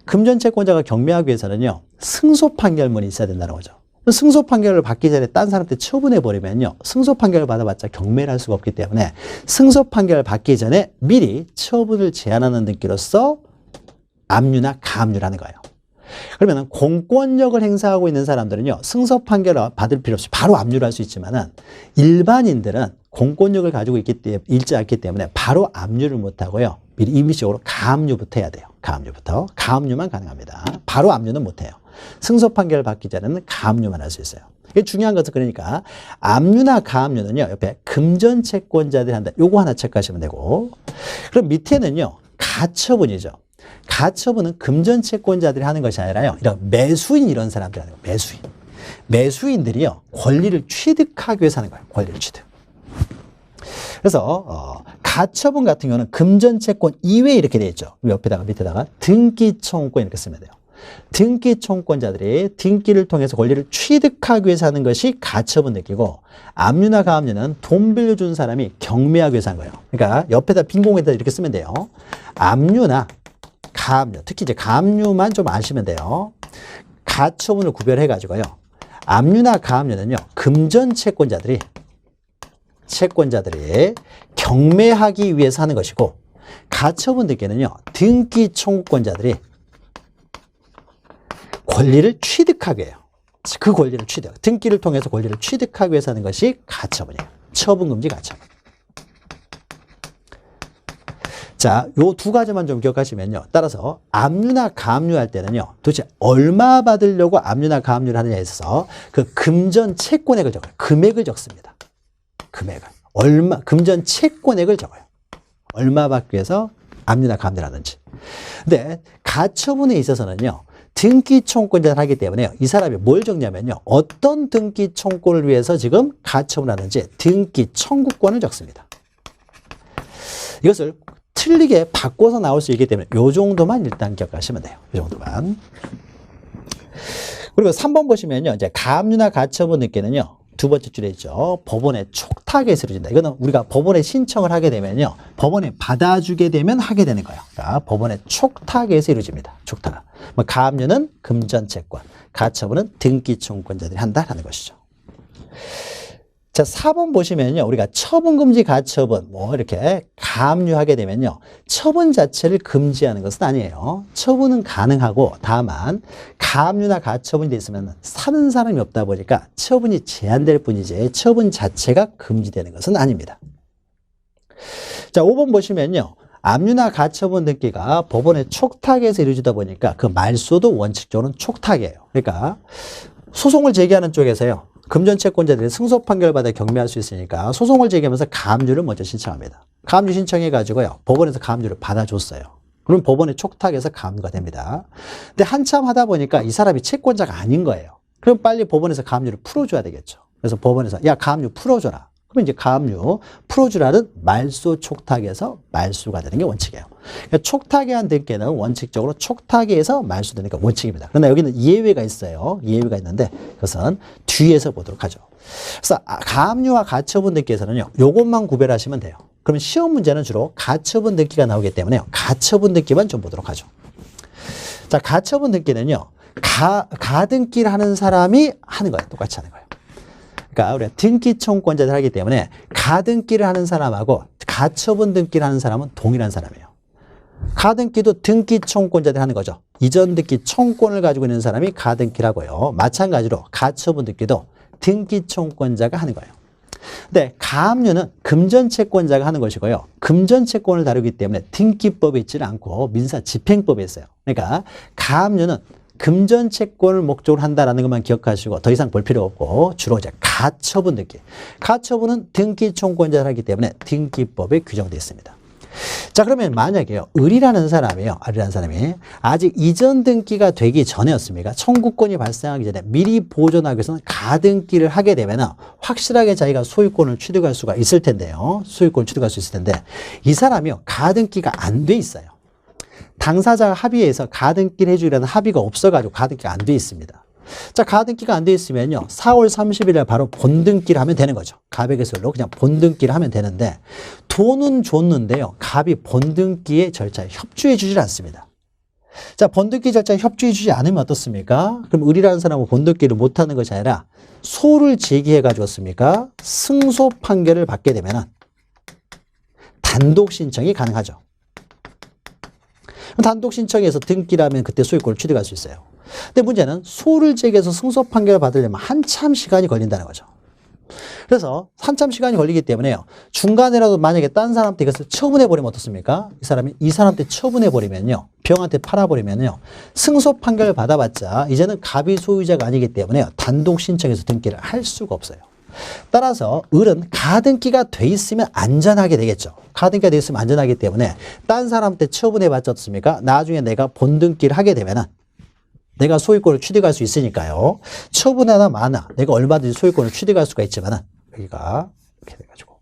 금전채권자가 경매하기 위해서는요. 승소 판결문이 있어야 된다는 거죠. 승소 판결을 받기 전에 딴 사람한테 처분해 버리면요. 승소 판결을 받아봤자 경매를 할 수가 없기 때문에 승소 판결을 받기 전에 미리 처분을 제한하는 등기로서 압류나 가압류라는 거예요. 그러면 공권력을 행사하고 있는 사람들은요. 승소 판결을 받을 필요 없이 바로 압류를 할 수 있지만은 일반인들은 공권력을 가지고 있지 않기 때문에 바로 압류를 못하고요. 미리 임시적으로 가압류부터 해야 돼요. 가압류부터. 가압류만 가능합니다. 바로 압류는 못해요. 승소 판결을 받기 전에는 가압류만 할 수 있어요. 이게 중요한 것은 그러니까 압류나 가압류는요. 옆에 금전채권자들이 한다. 요거 하나 체크하시면 되고 그럼 밑에는요. 가처분이죠. 가처분은 금전채권자들이 하는 것이 아니라요. 이런 매수인 이런 사람들이 하는 거예요. 매수인. 매수인들이요. 권리를 취득하기 위해서 하는 거예요. 권리를 취득. 그래서 가처분 같은 경우는 금전채권 이외에 이렇게 되어 있죠. 옆에다가 밑에다가 등기청구권 이렇게 쓰면 돼요. 등기청구권자들이 등기를 통해서 권리를 취득하기 위해서 하는 것이 가처분 등기고 압류나 가압류는 돈 빌려준 사람이 경매하기 위해서 하는 거예요. 그러니까 옆에다 빈 공에다 이렇게 쓰면 돼요. 압류나 가압류, 특히 이제 가압류만 좀 아시면 돼요. 가처분을 구별해 가지고요. 압류나 가압류는요. 금전채권자들이 경매하기 위해서 하는 것이고 가처분 등기는요. 등기 청구권자들이 권리를 취득하기 위해요. 그 권리를 등기를 통해서 권리를 취득하기 위해서 하는 것이 가처분이에요. 처분금지 가처분. 자, 요 두 가지만 좀 기억하시면요. 따라서 압류나 가압류 할 때는요. 도대체 얼마 받으려고 압류나 가압류를 하느냐에 있어서 그 금전 채권액을 적어요. 금액을 적습니다. 금액을. 금전 채권액을 적어요. 얼마 받기 위해서 압류나 가압류를 하는지. 근데 가처분에 있어서는요. 등기 청구권자를 하기 때문에 이 사람이 뭘 적냐면요. 어떤 등기 청구를 위해서 지금 가처분을 하는지 등기 청구권을 적습니다. 이것을 틀리게 바꿔서 나올 수 있기 때문에 이 정도만 일단 기억하시면 돼요. 이 정도만. 그리고 3번 보시면요. 이제 가압류나 가처분 등기는요. 두 번째 줄에 있죠. 법원에 촉탁에서 이루어진다. 이거는 우리가 법원에 신청을 하게 되면요. 법원에 받아주게 되면 하게 되는 거예요. 그러니까 법원에 촉탁에서 이루어집니다. 촉탁. 뭐 가압류는 금전채권, 가처분은 등기청구권자들이 한다라는 것이죠. 자, 4번 보시면요. 우리가 처분금지 가처분, 뭐 이렇게 가압류하게 되면요. 처분 자체를 금지하는 것은 아니에요. 처분은 가능하고 다만 가압류나 가처분이 돼 있으면 사는 사람이 없다 보니까 처분이 제한될 뿐이지 처분 자체가 금지되는 것은 아닙니다. 자, 5번 보시면요. 압류나 가처분 등기가 법원의 촉탁에서 이루어지다 보니까 그 말소도 원칙적으로는 촉탁이에요. 그러니까 소송을 제기하는 쪽에서요. 금전채권자들이 승소 판결을 받아 경매할 수 있으니까 소송을 제기하면서 가압류를 먼저 신청합니다. 가압류 신청해가지고요. 법원에서 가압류를 받아줬어요. 그럼 법원의 촉탁에서 가압류가 됩니다. 근데 한참 하다 보니까 이 사람이 채권자가 아닌 거예요. 그럼 빨리 법원에서 가압류를 풀어줘야 되겠죠. 그래서 법원에서 야 가압류 풀어줘라. 그러면 이제 가압류 풀어주라는 말소 촉탁에서 말소가 되는 게 원칙이에요. 그러니까 촉탁에 한 등기는 원칙적으로 촉탁에서 말소되는 게 원칙입니다. 그러나 여기는 예외가 있어요. 예외가 있는데 그것은 뒤에서 보도록 하죠. 그래서 가압류와 가처분 등기에서는요. 요것만 구별하시면 돼요. 그러면 시험 문제는 주로 가처분 등기가 나오기 때문에 가처분 등기만 좀 보도록 하죠. 자, 가처분 등기는요. 가등기를 하는 사람이 하는 거예요. 똑같이 하는 거예요. 그러니까 우리가 등기청구권자들 하기 때문에 가등기를 하는 사람하고 가처분 등기를 하는 사람은 동일한 사람이에요. 가등기도 등기청구권자들이 하는 거죠. 이전 등기 청구권을 가지고 있는 사람이 가등기라고요. 마찬가지로 가처분 등기도 등기청구권자가 하는 거예요. 근데 가압류는 금전채권자가 하는 것이고요. 금전채권을 다루기 때문에 등기법에 있지는 않고 민사집행법에 있어요. 그러니까 가압류는 금전채권을 목적으로 한다라는 것만 기억하시고 더 이상 볼 필요 없고 주로 이제 가처분 등기. 가처분은 등기청구권자를 하기 때문에 등기법에 규정되어 있습니다. 자, 그러면 만약에요. 을이라는 사람이요. 을이라는 사람이 아직 이전 등기가 되기 전이었습니까? 청구권이 발생하기 전에 미리 보존하기 위해서는 가등기를 하게 되면 확실하게 자기가 소유권을 취득할 수가 있을 텐데요. 소유권을 취득할 수 있을 텐데 이 사람이요. 가등기가 안 돼 있어요. 당사자가 합의해서 가등기를 해주려는 합의가 없어가지고 가등기가 안 돼 있습니다. 자, 가등기가 안 돼 있으면요. 4월 30일에 바로 본등기를 하면 되는 거죠. 갑에게서로 그냥 본등기를 하면 되는데 돈은 줬는데요. 갑이 본등기의 절차에 협조해 주질 않습니다. 자, 본등기 절차에 협조해 주지 않으면 어떻습니까? 그럼 을이라는 사람은 본등기를 못하는 것이 아니라 소를 제기해가지고 승소 판결을 받게 되면 단독 신청이 가능하죠. 단독 신청해서 등기라면 그때 소유권을 취득할 수 있어요. 근데 문제는 소를 제기해서 승소 판결을 받으려면 한참 시간이 걸린다는 거죠. 그래서 한참 시간이 걸리기 때문에요. 중간에라도 만약에 딴 사람한테 이것을 처분해버리면 어떻습니까? 이 사람한테 처분해버리면요. 병한테 팔아버리면요. 승소 판결을 받아봤자 이제는 갑이 소유자가 아니기 때문에 단독 신청해서 등기를 할 수가 없어요. 따라서 을은 가등기가 돼 있으면 안전하게 되겠죠. 가등기가 돼 있으면 안전하기 때문에 딴 사람한테 처분해봤자 어떻습니까? 나중에 내가 본등기를 하게 되면은 내가 소유권을 취득할 수 있으니까요. 처분하나 마나 내가 얼마든지 소유권을 취득할 수가 있지만은 여기가 이렇게 돼가지고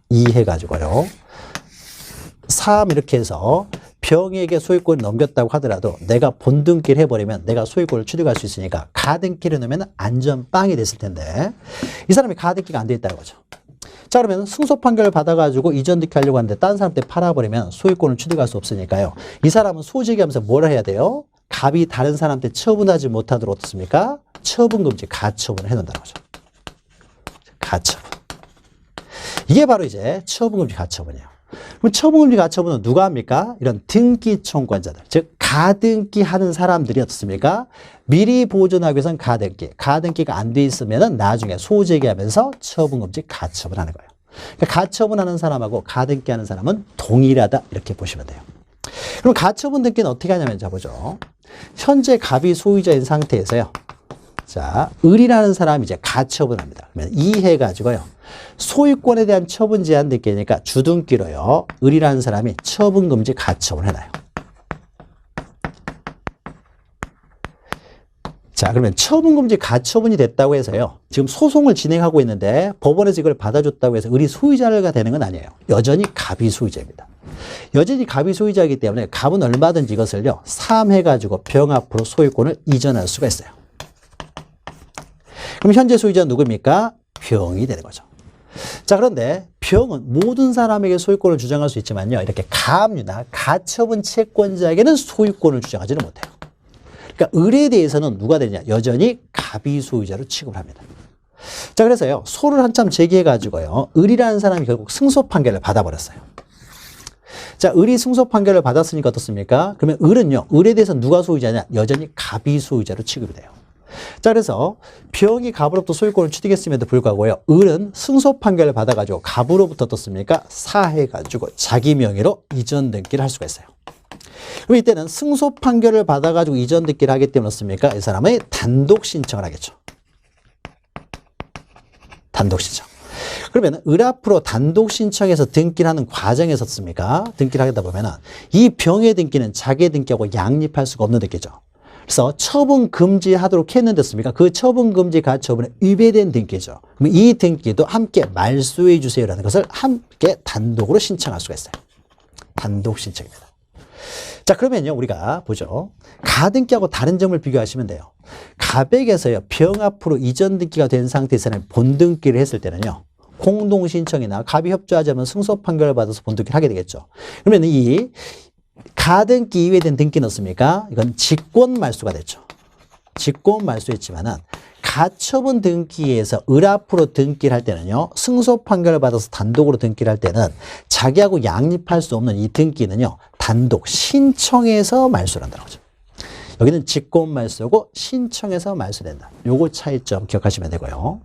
2 해가지고요. 3 이렇게 해서 병에게 소유권을 넘겼다고 하더라도 내가 본등기를 해버리면 내가 소유권을 취득할 수 있으니까 가등기를 넣으면 안전빵이 됐을 텐데 이 사람이 가등기가 안 돼 있다는 거죠. 자, 그러면 승소 판결을 받아가지고 이전 등기 하려고 하는데 다른 사람한테 팔아버리면 소유권을 취득할 수 없으니까요. 이 사람은 소제기하면서 뭘 해야 돼요? 갑이 다른 사람한테 처분하지 못하도록 어떻습니까? 처분금지 가처분을 해놓는다는 거죠. 가처분. 이게 바로 이제 처분금지 가처분이에요. 그럼 처분금지 가처분은 누가 합니까? 이런 등기청구권자들, 즉 가등기 하는 사람들이 어떻습니까? 미리 보존하기 위해서는 가등기가 안 돼 있으면 나중에 소제기하면서 처분금지 가처분을 하는 거예요. 그러니까 가처분하는 사람하고 가등기 하는 사람은 동일하다 이렇게 보시면 돼요. 그럼 가처분 등기는 어떻게 하냐면 자 보죠. 현재 갑이 소유자인 상태에서요. 자, 을이라는 사람이 이제 가처분을 합니다. 그러면 이해가지고요. 소유권에 대한 처분 제한 등기니까 주등기로요. 을이라는 사람이 처분금지 가처분을 해놔요. 자, 그러면 처분금지 가처분이 됐다고 해서요. 지금 소송을 진행하고 있는데 법원에서 이걸 받아줬다고 해서 을이 소유자가 되는 건 아니에요. 여전히 갑이 소유자입니다. 여전히 갑이 소유자이기 때문에 갑은 얼마든지 이것을요. 3 해가지고 병 앞으로 소유권을 이전할 수가 있어요. 그럼 현재 소유자는 누굽니까? 병이 되는 거죠. 자, 그런데 병은 모든 사람에게 소유권을 주장할 수 있지만요. 이렇게 가압류나 가처분 채권자에게는 소유권을 주장하지는 못해요. 그러니까 을에 대해서는 누가 되냐? 여전히 갑이 소유자로 취급을 합니다. 자, 그래서요. 소를 한참 제기해가지고요. 을이라는 사람이 결국 승소 판결을 받아버렸어요. 자, 을이 승소 판결을 받았으니까 어떻습니까? 그러면 을은요. 을에 대해서는 누가 소유자냐? 여전히 갑이 소유자로 취급이 돼요. 자, 그래서 병이 갑으로부터 소유권을 취득했음에도 불구하고요. 을은 승소 판결을 받아가지고 갑으로부터 어떻습니까? 사해가지고 자기 명의로 이전 등기를 할 수가 있어요. 그럼 이때는 승소 판결을 받아가지고 이전 등기를 하기 때문에 어떻습니까? 이 사람의 단독 신청을 하겠죠. 단독 신청. 그러면 을 앞으로 단독 신청해서 등기를 하는 과정에서 어떻습니까? 등기를 하다 보면은 이 병의 등기는 자기의 등기하고 양립할 수가 없는 등기죠. 그래서 처분 금지하도록 했는데 습니까? 그 처분 금지 가처분에 위배된 등기죠. 그럼 이 등기도 함께 말소해 주세요라는 것을 함께 단독으로 신청할 수가 있어요. 단독 신청입니다. 자, 그러면요, 우리가 보죠. 가등기하고 다른 점을 비교하시면 돼요. 갑에게서요, 병 앞으로 이전 등기가 된 상태에서는 본등기를 했을 때는요, 공동 신청이나 갑이 협조하지 않으면 승소 판결을 받아서 본등기를 하게 되겠죠. 그러면 이 가등기 이외에 된 등기는 없습니까? 이건 직권 말소가 됐죠. 직권 말소했지만은 가처분 등기에서 을 앞으로 등기를 할 때는요, 승소 판결을 받아서 단독으로 등기를 할 때는 자기하고 양립할 수 없는 이 등기는요, 단독 신청해서 말소를 한다는 거죠. 여기는 직권 말소고 신청해서 말소된다. 요거 차이점 기억하시면 되고요.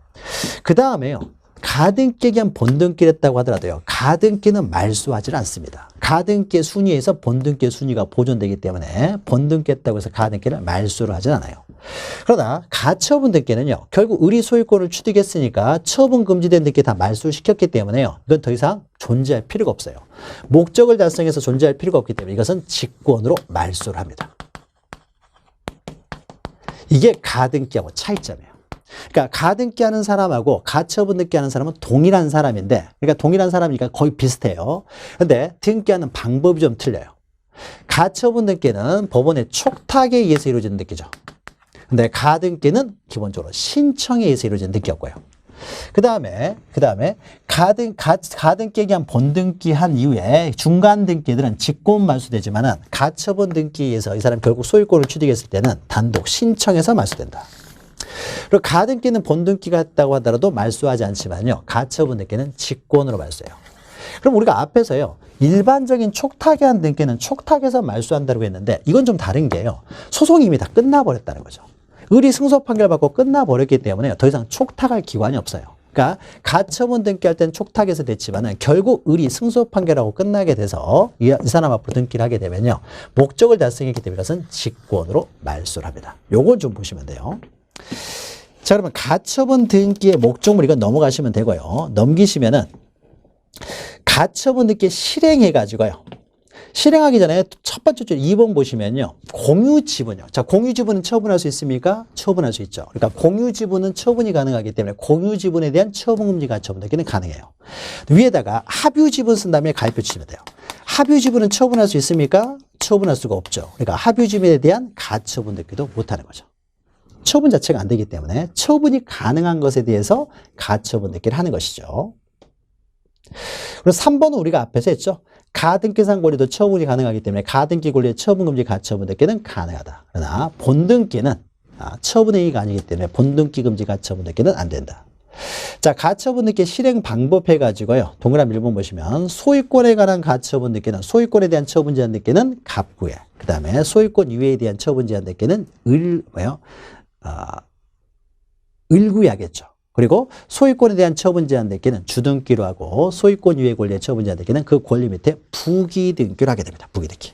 그 다음에요. 가등기에 의한 본등기를 했다고 하더라도요. 가등기는 말소하지 않습니다. 가등기 순위에서 본등기 순위가 보존되기 때문에 본등기 했다고 해서 가등기를 말소를 하진 않아요. 그러나 가처분 등기는요. 결국 을이 소유권을 취득했으니까 처분 금지된 등기 다 말소시켰기 때문에요. 이건 더 이상 존재할 필요가 없어요. 목적을 달성해서 존재할 필요가 없기 때문에 이것은 직권으로 말소를 합니다. 이게 가등기하고 차이점이에요. 그러니까 가등기 하는 사람하고 가처분 등기하는 사람은 동일한 사람인데, 그러니까 동일한 사람이니까 거의 비슷해요. 근데 등기하는 방법이 좀 틀려요. 가처분 등기는 법원의 촉탁에 의해서 이루어지는 등기죠. 근데 가등기는 기본적으로 신청에 의해서 이루어지는 등기였고요. 그 다음에 가등기에 의한 본등기 한 이후에 중간 등기들은 직권 말소되지만은 가처분 등기에 의해서 이 사람 결국 소유권을 취득했을 때는 단독 신청해서 말소된다. 그리고 가등기는 본등기가 했다고 하더라도 말소하지 않지만요. 가처분 등기는 직권으로 말소해요. 그럼 우리가 앞에서요. 일반적인 촉탁에 한 등기는 촉탁에서 말소한다고 했는데 이건 좀 다른 게요. 소송이 이미 다 끝나버렸다는 거죠. 을이 승소 판결 받고 끝나버렸기 때문에 더 이상 촉탁할 기관이 없어요. 그러니까 가처분 등기할 때는 촉탁에서 됐지만은 결국 을이 승소 판결하고 끝나게 돼서 이 사람 앞으로 등기를 하게 되면요. 목적을 달성했기 때문에 이것은 직권으로 말소를 합니다. 요건 좀 보시면 돼요. 자, 그러면 가처분 등기의 목적물 이건 넘어가시면 되고요. 넘기시면은 가처분 등기 실행해가지고요. 실행하기 전에 첫 번째 줄 2번 보시면요. 공유지분이요. 자, 공유지분은 처분할 수 있습니까? 처분할 수 있죠. 그러니까 공유지분은 처분이 가능하기 때문에 공유지분에 대한 처분금지 가처분 등기는 가능해요. 위에다가 합유지분 쓴 다음에 가입표 치면 돼요. 합유지분은 처분할 수 있습니까? 처분할 수가 없죠. 그러니까 합유지분에 대한 가처분 등기도 못하는 거죠. 처분 자체가 안 되기 때문에 처분이 가능한 것에 대해서 가처분 등기를 하는 것이죠. 그리고 3번은 우리가 앞에서 했죠. 가등기상 권리도 처분이 가능하기 때문에 가등기 권리의 처분금지 가처분 등기는 가능하다. 그러나 본등기는 처분의 의의가 아니기 때문에 본등기 금지 가처분 등기는 안 된다. 자, 가처분 등기 실행 방법 해가지고요. 동그라미 1번 보시면 소유권에 관한 가처분 등기는 소유권에 대한 처분 제한 등기는 갑구에, 그 다음에 소유권 이외에 대한 처분 제한 등기는 을구에 하겠죠. 그리고 소유권에 대한 처분 제한 등기는 주등기로 하고 소유권 이외의 권리의 처분 제한 등기는 그 권리 밑에 부기 등기로 하게 됩니다. 부기 등기.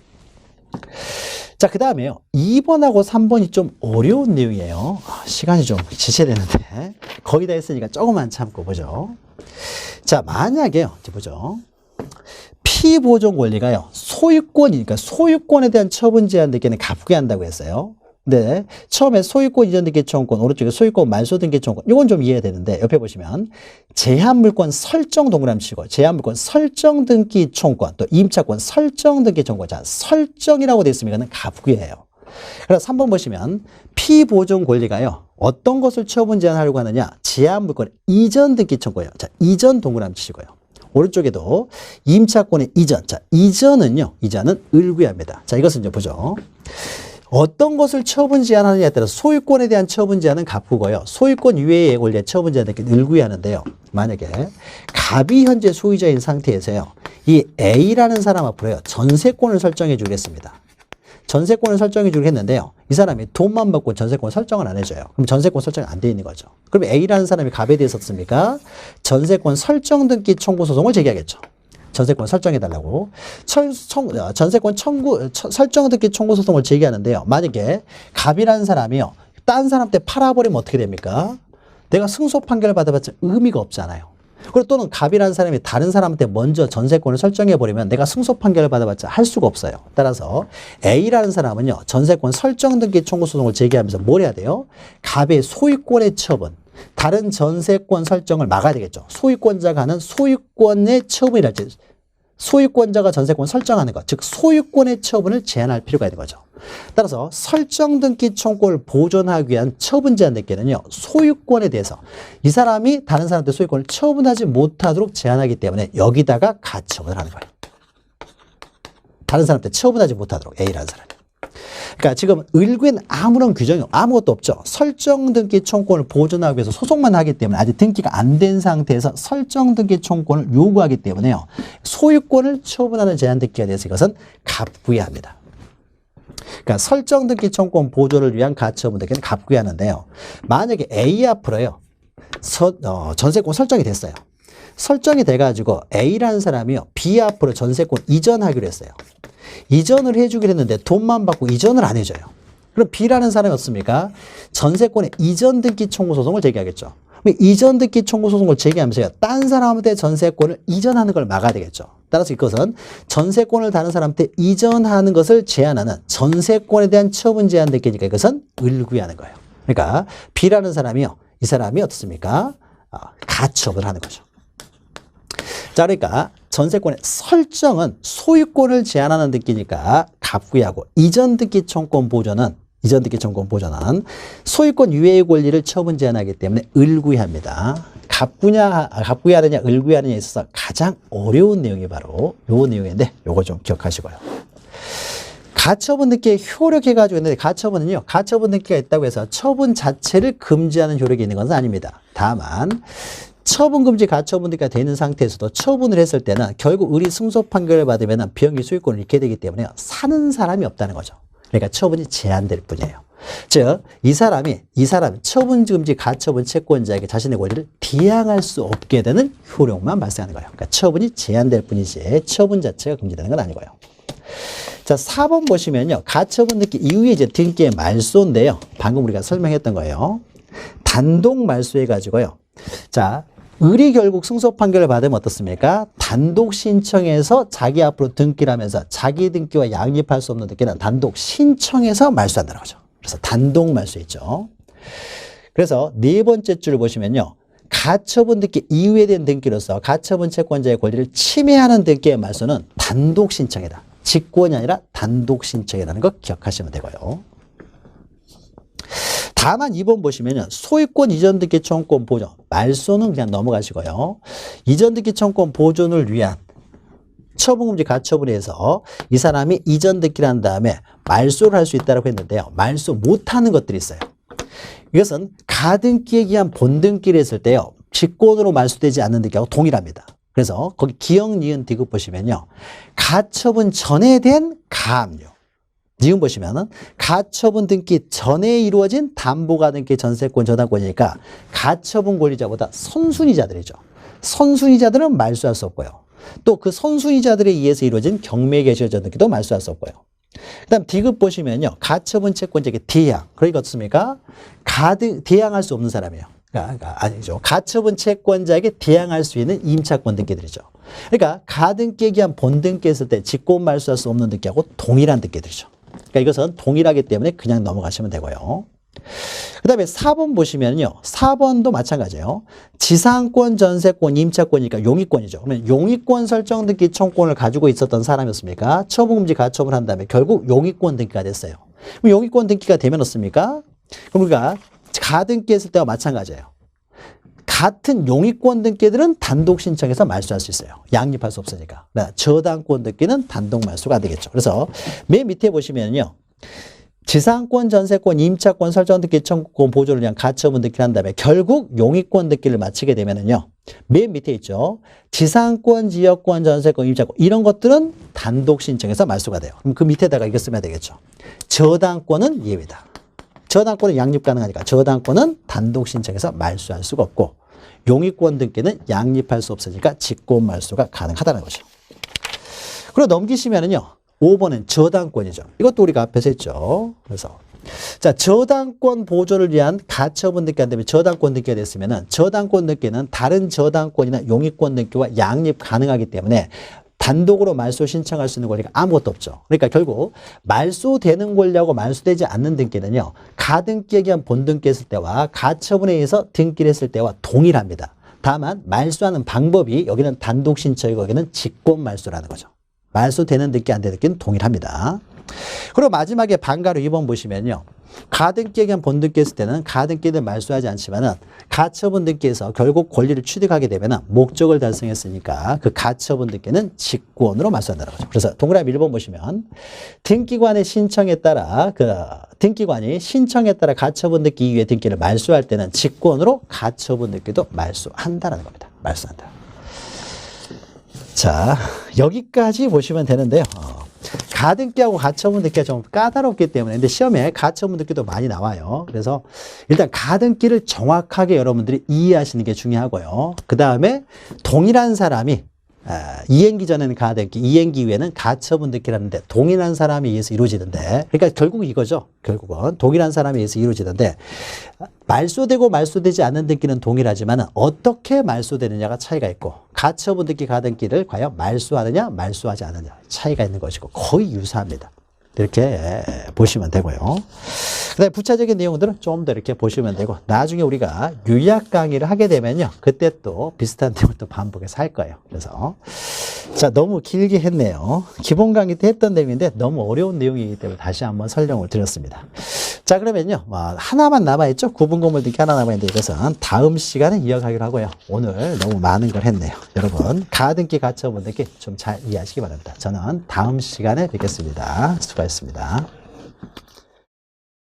자, 그 다음에요. 2번하고 3번이 좀 어려운 내용이에요. 시간이 좀 지체되는데 거의 다 했으니까 조금만 참고 보죠. 자, 만약에요. 보죠. 피보존 권리가요. 소유권이니까 소유권에 대한 처분 제한 등기는 갑구에 한다고 했어요. 네, 처음에 소유권 이전 등기 청구권, 오른쪽에 소유권 말소 등기 청구권, 이건 좀 이해가 되는데 옆에 보시면 제한물권 설정 동그라미 치고 제한물권 설정 등기 청구권, 또 임차권 설정 등기 청구권. 자, 설정이라고 되어 있으면 이거는 갑구예요. 그래서 3번 보시면 피보존 권리가요. 어떤 것을 처분 제한하려고 하느냐? 제한 물건 이전 등기 청구예요. 자, 이전 동그라미 치시고요. 오른쪽에도 임차권의 이전. 자, 이전은요. 이전은 을구야입니다. 자, 이것은 이제 보죠. 어떤 것을 처분 제한하느냐에 따라서 소유권에 대한 처분 제한은 갑구고요. 소유권 이외의 권리에 처분 제한은 을구야하는데요. 만약에 갑이 현재 소유자인 상태에서요. 이 A라는 사람 앞으로요. 전세권을 설정해 주겠습니다. 전세권을 설정해 주기로 했는데요. 이 사람이 돈만 받고 전세권 설정을 안 해줘요. 그럼 전세권 설정이 안 돼 있는 거죠. 그럼 A라는 사람이 갑에 대해서 씁니까? 전세권 설정 등기 청구 소송을 제기하겠죠. 전세권 설정해달라고. 전세권 설정 등기 청구 소송을 제기하는데요. 만약에 갑이라는 사람이요. 딴 사람한테 팔아버리면 어떻게 됩니까? 내가 승소 판결을 받아봤자 의미가 없잖아요. 그리고 또는 갑이라는 사람이 다른 사람한테 먼저 전세권을 설정해버리면 내가 승소 판결을 받아봤자 할 수가 없어요. 따라서 A라는 사람은요. 전세권 설정 등기 청구 소송을 제기하면서 뭘 해야 돼요? 갑의 소유권의 처분, 다른 전세권 설정을 막아야 되겠죠. 소유권자가 하는 소유권의 처분이랄지 소유권자가 전세권 설정하는 것, 즉 소유권의 처분을 제한할 필요가 있는 거죠. 따라서 설정 등기 청구를 보존하기 위한 처분 제한 등기는요. 소유권에 대해서 이 사람이 다른 사람한테 소유권을 처분하지 못하도록 제한하기 때문에 여기다가 가처분을 하는 거예요. 다른 사람한테 처분하지 못하도록 A라는 사람이. 그러니까 지금 을구에는 아무런 규정이 아무것도 없죠. 설정 등기 청구권을 보존하기 위해서 소송만 하기 때문에 아직 등기가 안 된 상태에서 설정 등기 청구권을 요구하기 때문에요. 소유권을 처분하는 제한 등기가 돼서 이것은 갑구야합니다. 그러니까 설정 등기 청구권 보존을 위한 가처분 등기는 갑구야하는데요. 만약에 A 앞으로요. 전세권 설정이 됐어요. 설정이 돼가지고 A라는 사람이요. B 앞으로 전세권 이전하기로 했어요. 이전을 해주기로 했는데 돈만 받고 이전을 안 해줘요. 그럼 B라는 사람이 어떻습니까? 전세권의 이전 등기 청구 소송을 제기하겠죠. 이전 등기 청구 소송을 제기하면서요. 딴 사람한테 전세권을 이전하는 걸 막아야 되겠죠. 따라서 이것은 전세권을 다른 사람한테 이전하는 것을 제한하는 전세권에 대한 처분 제한 등기니까 이것은 을구야하는 거예요. 그러니까 B라는 사람이요. 이 사람이 어떻습니까? 가처분을 하는 거죠. 자, 그러니까 전세권의 설정은 소유권을 제한하는 등기니까 갑구야하고 이전 등기 청구권 보존은 소유권 이외의 권리를 처분 제한하기 때문에 을구야합니다. 갑구야하느냐 을구야하느냐에 있어서 가장 어려운 내용이 바로 요 내용인데 요거 좀 기억하시고요. 가처분 등기에 효력해가지고 있는데 가처분은요. 가처분 등기가 있다고 해서 처분 자체를 금지하는 효력이 있는 것은 아닙니다. 다만 처분금지 가처분 등기가 되는 상태에서도 처분을 했을 때는 결국 을이 승소 판결을 받으면 비형기 소유권을 잃게 되기 때문에 사는 사람이 없다는 거죠. 그러니까 처분이 제한될 뿐이에요. 즉, 이 사람이 처분금지 가처분 채권자에게 자신의 권리를 비양할 수 없게 되는 효력만 발생하는 거예요. 그러니까 처분이 제한될 뿐이지 처분 자체가 금지되는 건 아니고요. 자, 4번 보시면요. 가처분 등기 이후에 이제 등기의 말소인데요. 방금 우리가 설명했던 거예요. 단독 말소해가지고요. 자, 을이 결국 승소 판결을 받으면 어떻습니까? 단독 신청해서 자기 앞으로 등기를 하면서 자기 등기와 양립할 수 없는 등기는 단독 신청해서 말소한다는 거죠. 그래서 단독 말소있죠. 그래서 네 번째 줄을 보시면요. 가처분 등기 이후에 된 등기로서 가처분 채권자의 권리를 침해하는 등기의 말소는 단독 신청이다. 직권이 아니라 단독 신청이라는 거 기억하시면 되고요. 다만 2번 보시면은 소유권 이전 등기 청구권 보존, 말소는 그냥 넘어가시고요. 이전 등기 청구권 보존을 위한 처분금지 가처분에 의해서 이 사람이 이전 등기를 한 다음에 말소를 할 수 있다고 했는데요. 말소 못하는 것들이 있어요. 이것은 가등기에 기한 본등기를 했을 때요. 직권으로 말소되지 않는 등기하고 동일합니다. 그래서 거기 기역, 니은, 디귿 보시면요. 가처분 전에 된 가압류. 지금 보시면은 가처분 등기 전에 이루어진 담보가등기 전세권 저당권이니까 가처분 권리자보다 선순위자들이죠. 선순위자들은 말소할 수 없고요. 또 그 선순위자들에 의해서 이루어진 경매개시 저당권도 말소할 수 없고요. 그 다음 디귿 보시면요. 가처분 채권자에게 대항. 그러니까 어떻습니까? 대항할 수 없는 사람이에요. 아니죠. 가처분 채권자에게 대항할 수 있는 임차권 등기들이죠. 그러니까 가등기에 기한 본등기 했을 때 직권 말소할 수 없는 등기하고 동일한 등기들이죠. 그러니까 이것은 동일하기 때문에 그냥 넘어가시면 되고요. 그 다음에 4번 보시면요. 4번도 마찬가지예요. 지상권, 전세권, 임차권이니까 용의권이죠. 그러면 용의권 설정 등기 청구권을 가지고 있었던 사람이었습니까? 처분금지 가처분을 한 다음에 결국 용의권 등기가 됐어요. 그럼 용의권 등기가 되면 어떻습니까? 그럼 우리가 가등기 했을 때와 마찬가지예요. 같은 용의권 등기들은 단독 신청해서 말소할 수 있어요. 양립할 수 없으니까. 저당권 등기는 단독 말소가 되겠죠. 그래서 맨 밑에 보시면요. 지상권, 전세권, 임차권, 설정 등기, 청구권, 보조를 위한 가처분 등기를 한 다음에 결국 용의권 등기를 마치게 되면은요. 맨 밑에 있죠. 지상권, 지역권, 전세권, 임차권 이런 것들은 단독 신청해서 말소가 돼요. 그럼 그 밑에다가 이거 쓰면 되겠죠. 저당권은 예외다. 저당권은 양립 가능하니까 저당권은 단독 신청해서 말소할 수가 없고 용의권 등기는 양립할 수 없으니까 직권 말소가 가능하다는 거죠. 그리고 넘기시면은요. 5번은 저당권이죠. 이것도 우리가 앞에서 했죠. 그래서 자, 저당권 보조를 위한 가처분 등기가 되면 저당권 등기가 됐으면은 저당권 등기는 다른 저당권이나 용의권 등기와 양립 가능하기 때문에 단독으로 말소 신청할 수 있는 권리가 아무것도 없죠. 그러니까 결국 말소되는 권리하고 말소되지 않는 등기는요. 가등기에 의한 본등기 했을 때와 가처분에 의해서 등기를 했을 때와 동일합니다. 다만 말소하는 방법이 여기는 단독 신청이고 여기는 직권 말소라는 거죠. 말소되는 등기 안 되는 등기는 동일합니다. 그리고 마지막에 반가로 2번 보시면요. 가등기에 의한 본등기 했을 때는 가등기는 말소하지 않지만은 가처분 등기에서 결국 권리를 취득하게 되면은 목적을 달성했으니까 그 가처분 등기는 직권으로 말소한다는 거죠. 그래서 동그라미 1번 보시면 등기관의 신청에 따라 등기관이 신청에 따라 가처분 등기 이후에 등기를 말소할 때는 직권으로 가처분 등기도 말소한다는 겁니다. 말소한다. 자, 여기까지 보시면 되는데요. 가등기하고 가처분 등기가 좀 까다롭기 때문에 근데 시험에 가처분 등기도 많이 나와요. 그래서 일단 가등기를 정확하게 여러분들이 이해하시는 게 중요하고요. 그 다음에 동일한 사람이 이행기 전에는 가등기, 이행기 이후에는 가처분 등기라는데 동일한 사람에 의해서 이루어지는데 그러니까 결국 이거죠. 결국은 동일한 사람에 의해서 이루어지는데 말소되고 말소되지 않는 등기는 동일하지만 어떻게 말소되느냐가 차이가 있고 가처분 등기, 가등기를 과연 말소하느냐 말소하지 않느냐 차이가 있는 것이고 거의 유사합니다. 이렇게 보시면 되고요. 그다음에 부차적인 내용들은 좀 더 이렇게 보시면 되고 나중에 우리가 유약 강의를 하게 되면요. 그때 또 비슷한 내용을 또 반복해서 할 거예요. 그래서 자 너무 길게 했네요. 기본 강의 때 했던 내용인데 너무 어려운 내용이기 때문에 다시 한번 설명을 드렸습니다. 자 그러면요. 하나만 남아있죠. 구분고물 등기 하나 남아있는데 이것은 다음 시간에 이어가기로 하고요. 오늘 너무 많은 걸 했네요. 여러분 가등기, 가처분 등기 좀 잘 이해하시기 바랍니다. 저는 다음 시간에 뵙겠습니다. 수고하셨습니다.